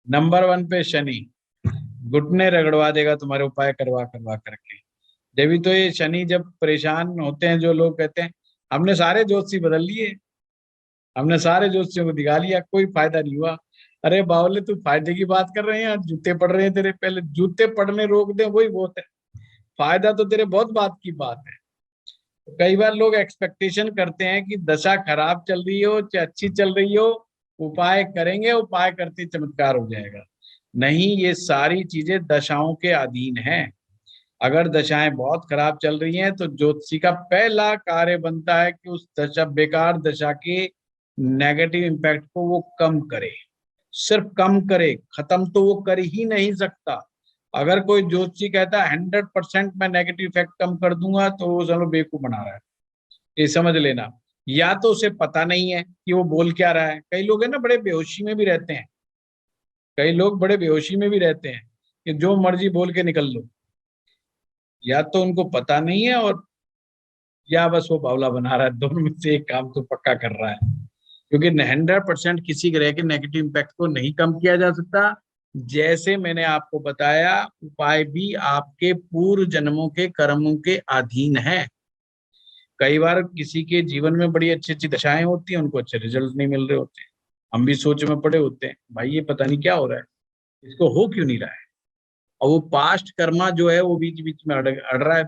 नंबर 1 पे शनि, घुटने रगड़वा देगा तुम्हारे उपाय करवा करवा करके। जब तो ये शनि जब परेशान होते हैं, जो लोग कहते हैं हमने सारे ज्योतिषी बदल लिए, हमने सारे ज्योतिषियों को दिखा लिया, कोई फायदा नहीं हुआ। अरे बावले, तू फायदे की बात कर रहे हैं, जूते पड़ रहे हैं तेरे, पहले जूते पड़ने रोक दे, वही बहुत है। फायदा तो तेरे बहुत बात की बात है। तो कई बार लोग एक्सपेक्टेशन करते हैं कि दशा खराब चल रही हो चाहे अच्छी चल रही हो, उपाय करेंगे, उपाय करते चमत्कार हो जाएगा। नहीं, ये सारी चीजें दशाओं के अधीन हैं। अगर दशाएं बहुत खराब चल रही हैं तो ज्योतिषी का पहला कार्य बनता है कि उस दशा, बेकार दशा के नेगेटिव इम्पैक्ट को वो कम करे। सिर्फ कम करे, खत्म तो वो कर ही नहीं सकता। अगर कोई ज्योतिषी कहता है 100% मैं नेगेटिव इफेक्ट कम कर दूंगा, तो वो चलो बेवकूफ बना रहा है, ये समझ लेना। या तो उसे पता नहीं है कि वो बोल क्या रहा है। कई लोग है ना बड़े बेहोशी में भी रहते हैं, कई लोग बड़े बेहोशी में भी रहते हैं कि जो मर्जी बोल के निकल लो। या तो उनको पता नहीं है, और या बस वो बावला बना रहा है। दोनों में से एक काम तो पक्का कर रहा है, क्योंकि 100% किसी ग्रह के नेगेटिव इम्पैक्ट को नहीं कम किया जा सकता। जैसे मैंने आपको बताया, उपाय भी आपके पूर्व जन्मों के कर्मों के अधीन है। कई बार किसी के जीवन में बड़ी अच्छी अच्छी दशाएं होती हैं, उनको अच्छे रिजल्ट नहीं मिल रहे होते हैं, हम भी सोच में पड़े होते हैं, भाई ये पता नहीं क्या हो रहा है, इसको हो क्यों नहीं रहा है। और वो पास्ट कर्मा जो है वो बीच बीच में अड़ रहा है,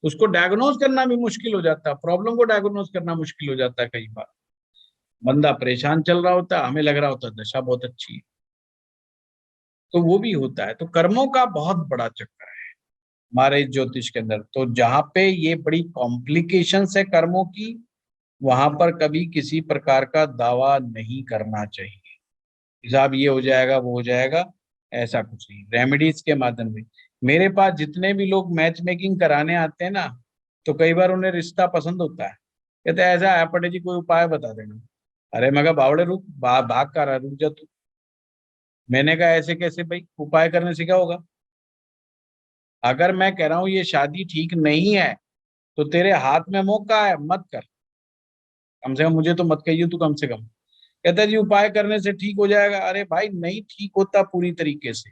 उसको डायग्नोज करना भी मुश्किल हो जाता है, प्रॉब्लम को डायग्नोज करना मुश्किल हो जाता है। कई बार बंदा परेशान चल रहा होता है, हमें लग रहा होता है दशा बहुत अच्छी है, तो वो भी होता है। तो कर्मों का बहुत बड़ा चक्कर है हमारे ज्योतिष के अंदर। तो जहाँ पे ये बड़ी कॉम्प्लिकेशंस है कर्मों की, वहां पर कभी किसी प्रकार का दावा नहीं करना चाहिए, हिसाब ये हो जाएगा वो हो जाएगा, ऐसा कुछ नहीं। रेमेडीज के माध्यम से, मेरे पास जितने भी लोग मैच मेकिंग कराने आते हैं ना, तो कई बार उन्हें रिश्ता पसंद होता है, कहते हैं ऐसा है पंडित जी कोई उपाय बता देना। अरे मैं कहा बावड़े रुक, भाग कर रहा, रुक जा तू। मैंने कहा ऐसे कैसे भाई, उपाय करने से क्या होगा? अगर मैं कह रहा हूं ये शादी ठीक नहीं है, तो तेरे हाथ में मौका है, मत कर, कम से कम मुझे तो मत कहिए तू, कम से कम। कहता है जी उपाय करने से ठीक हो जाएगा। अरे भाई नहीं ठीक होता पूरी तरीके से,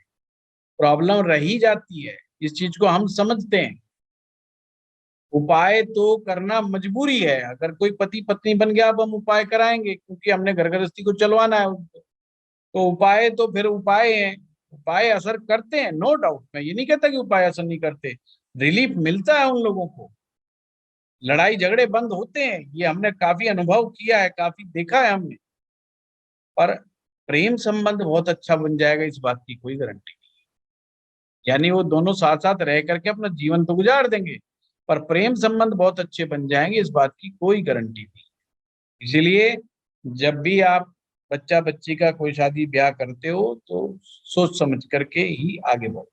प्रॉब्लम रही जाती है, इस चीज को हम समझते हैं। उपाय तो करना मजबूरी है। अगर कोई पति पत्नी बन गया, अब हम उपाय कराएंगे क्योंकि हमने घर गृहस्थी को चलवाना है उनको, तो उपाय तो फिर उपाय हैं, उपाय असर करते हैं, नो डाउट। मैं ये नहीं कहता कि उपाय असर नहीं करते, रिलीफ मिलता है उन लोगों को, लड़ाई झगड़े बंद होते हैं, ये हमने काफी अनुभव किया है, काफी देखा है हमने। पर प्रेम संबंध बहुत अच्छा बन जाएगा, इस बात की कोई गारंटी नहीं। यानी वो दोनों साथ साथ रह करके अपना जीवन तो गुजार देंगे, पर प्रेम संबंध बहुत अच्छे बन जाएंगे, इस बात की कोई गारंटी नहीं। इसीलिए जब भी आप बच्चा बच्ची का कोई शादी ब्याह करते हो तो सोच समझ करके ही आगे बढ़ो।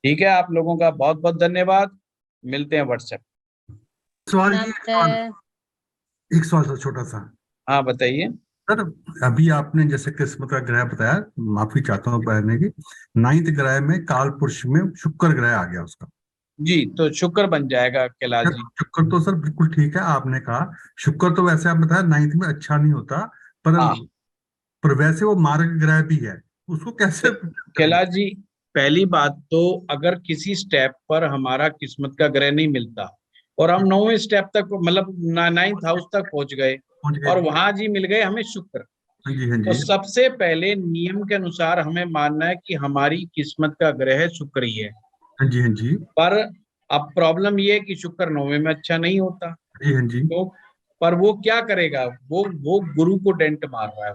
ठीक है, आप लोगों का बहुत बहुत धन्यवाद। मिलते हैं व्हाट्सएप।
सवाल एक सवाल था छोटा सा।
हाँ बताइए
सर, अभी आपने जैसे किस्मत का ग्रह बताया, माफी चाहता हूँ पढ़ने की, 9th ग्रह में काल पुरुष में शुक्र ग्रह आ गया उसका
जी, तो शुक्र बन जाएगा कैलाश जी।
शुक्र तो सर बिल्कुल ठीक है, आपने कहा शुक्र तो वैसे आप बताया 9th में अच्छा नहीं होता, पर वैसे वो मार्ग ग्रह भी है, उसको कैसे?
कैलाश जी, पहली बात तो अगर किसी स्टेप पर हमारा किस्मत का ग्रह नहीं मिलता और हम 9वें स्टेप तक, मतलब 9th हाउस तक पहुंच गए और वहां जी मिल गए हमें शुक्र,
हाँ जी, हाँ
तो
जी,
सबसे पहले नियम के अनुसार हमें मानना है कि हमारी किस्मत का ग्रह शुक्र ही है।
हाँ जी, हाँ जी,
पर अब प्रॉब्लम ये है कि शुक्र 9वें में अच्छा नहीं होता,
जी, हाँ जी,
तो पर वो क्या करेगा, वो गुरु को डेंट मार रहा है।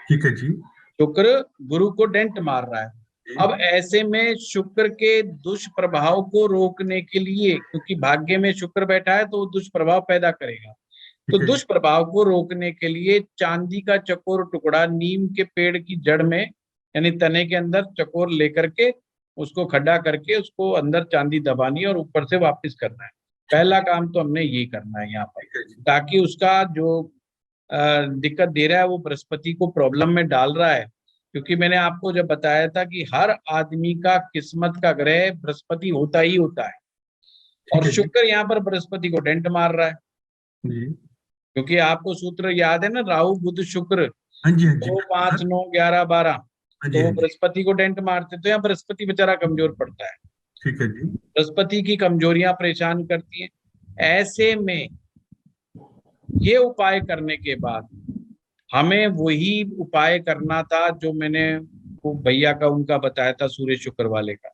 ठीक है जी,
शुक्र गुरु को डेंट मार रहा है। अब ऐसे में शुक्र के दुष्प्रभाव को रोकने के लिए, क्योंकि भाग्य में शुक्र बैठा है तो वो दुष्प्रभाव पैदा करेगा, तो
ठीक है जी,
दुष्प्रभाव को रोकने के लिए चांदी का चकोर टुकड़ा नीम के पेड़ की जड़ में यानी तने के अंदर चकोर लेकर के उसको खड्डा करके उसको अंदर चांदी दबानी है और ऊपर से वापस करना है। पहला काम तो हमने ये करना है यहाँ पर, ताकि उसका जो दिक्कत दे रहा है वो बृहस्पति को प्रॉब्लम में डाल रहा है। क्योंकि मैंने आपको जब बताया था कि हर आदमी का किस्मत का ग्रह बृहस्पति होता ही होता है, और शुक्र यहाँ पर बृहस्पति को डेंट मार रहा है।
जी,
क्योंकि आपको सूत्र याद है ना, राहु बुध शुक्र
हाँ जी, हाँ जी,
2 5 9 11 12,
हाँ जी,
तो
हाँ जी,
बृहस्पति को डेंट मारते, तो यहाँ बृहस्पति बेचारा कमजोर पड़ता है।
ठीक है जी,
बृहस्पति की कमजोरियां परेशान करती हैं। ऐसे में ये उपाय करने के बाद हमें वही उपाय करना था जो मैंने वो भैया का उनका बताया था सूर्य शुक्र वाले का,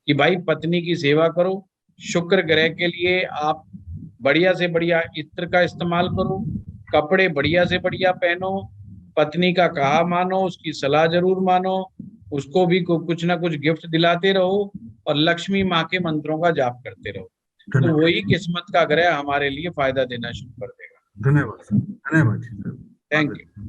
कि भाई पत्नी की सेवा करो। शुक्र ग्रह के लिए आप बढ़िया से बढ़िया इत्र का इस्तेमाल करो, कपड़े बढ़िया से बढ़िया पहनो, पत्नी का कहा मानो, उसकी सलाह जरूर मानो, उसको भी कुछ ना कुछ गिफ्ट दिलाते रहो और लक्ष्मी माँ के मंत्रों का जाप करते रहो, तो वही किस्मत का ग्रह हमारे लिए फायदा देना शुरू कर देगा।
धन्यवाद सर, धन्यवाद जी सर,
थैंक यू।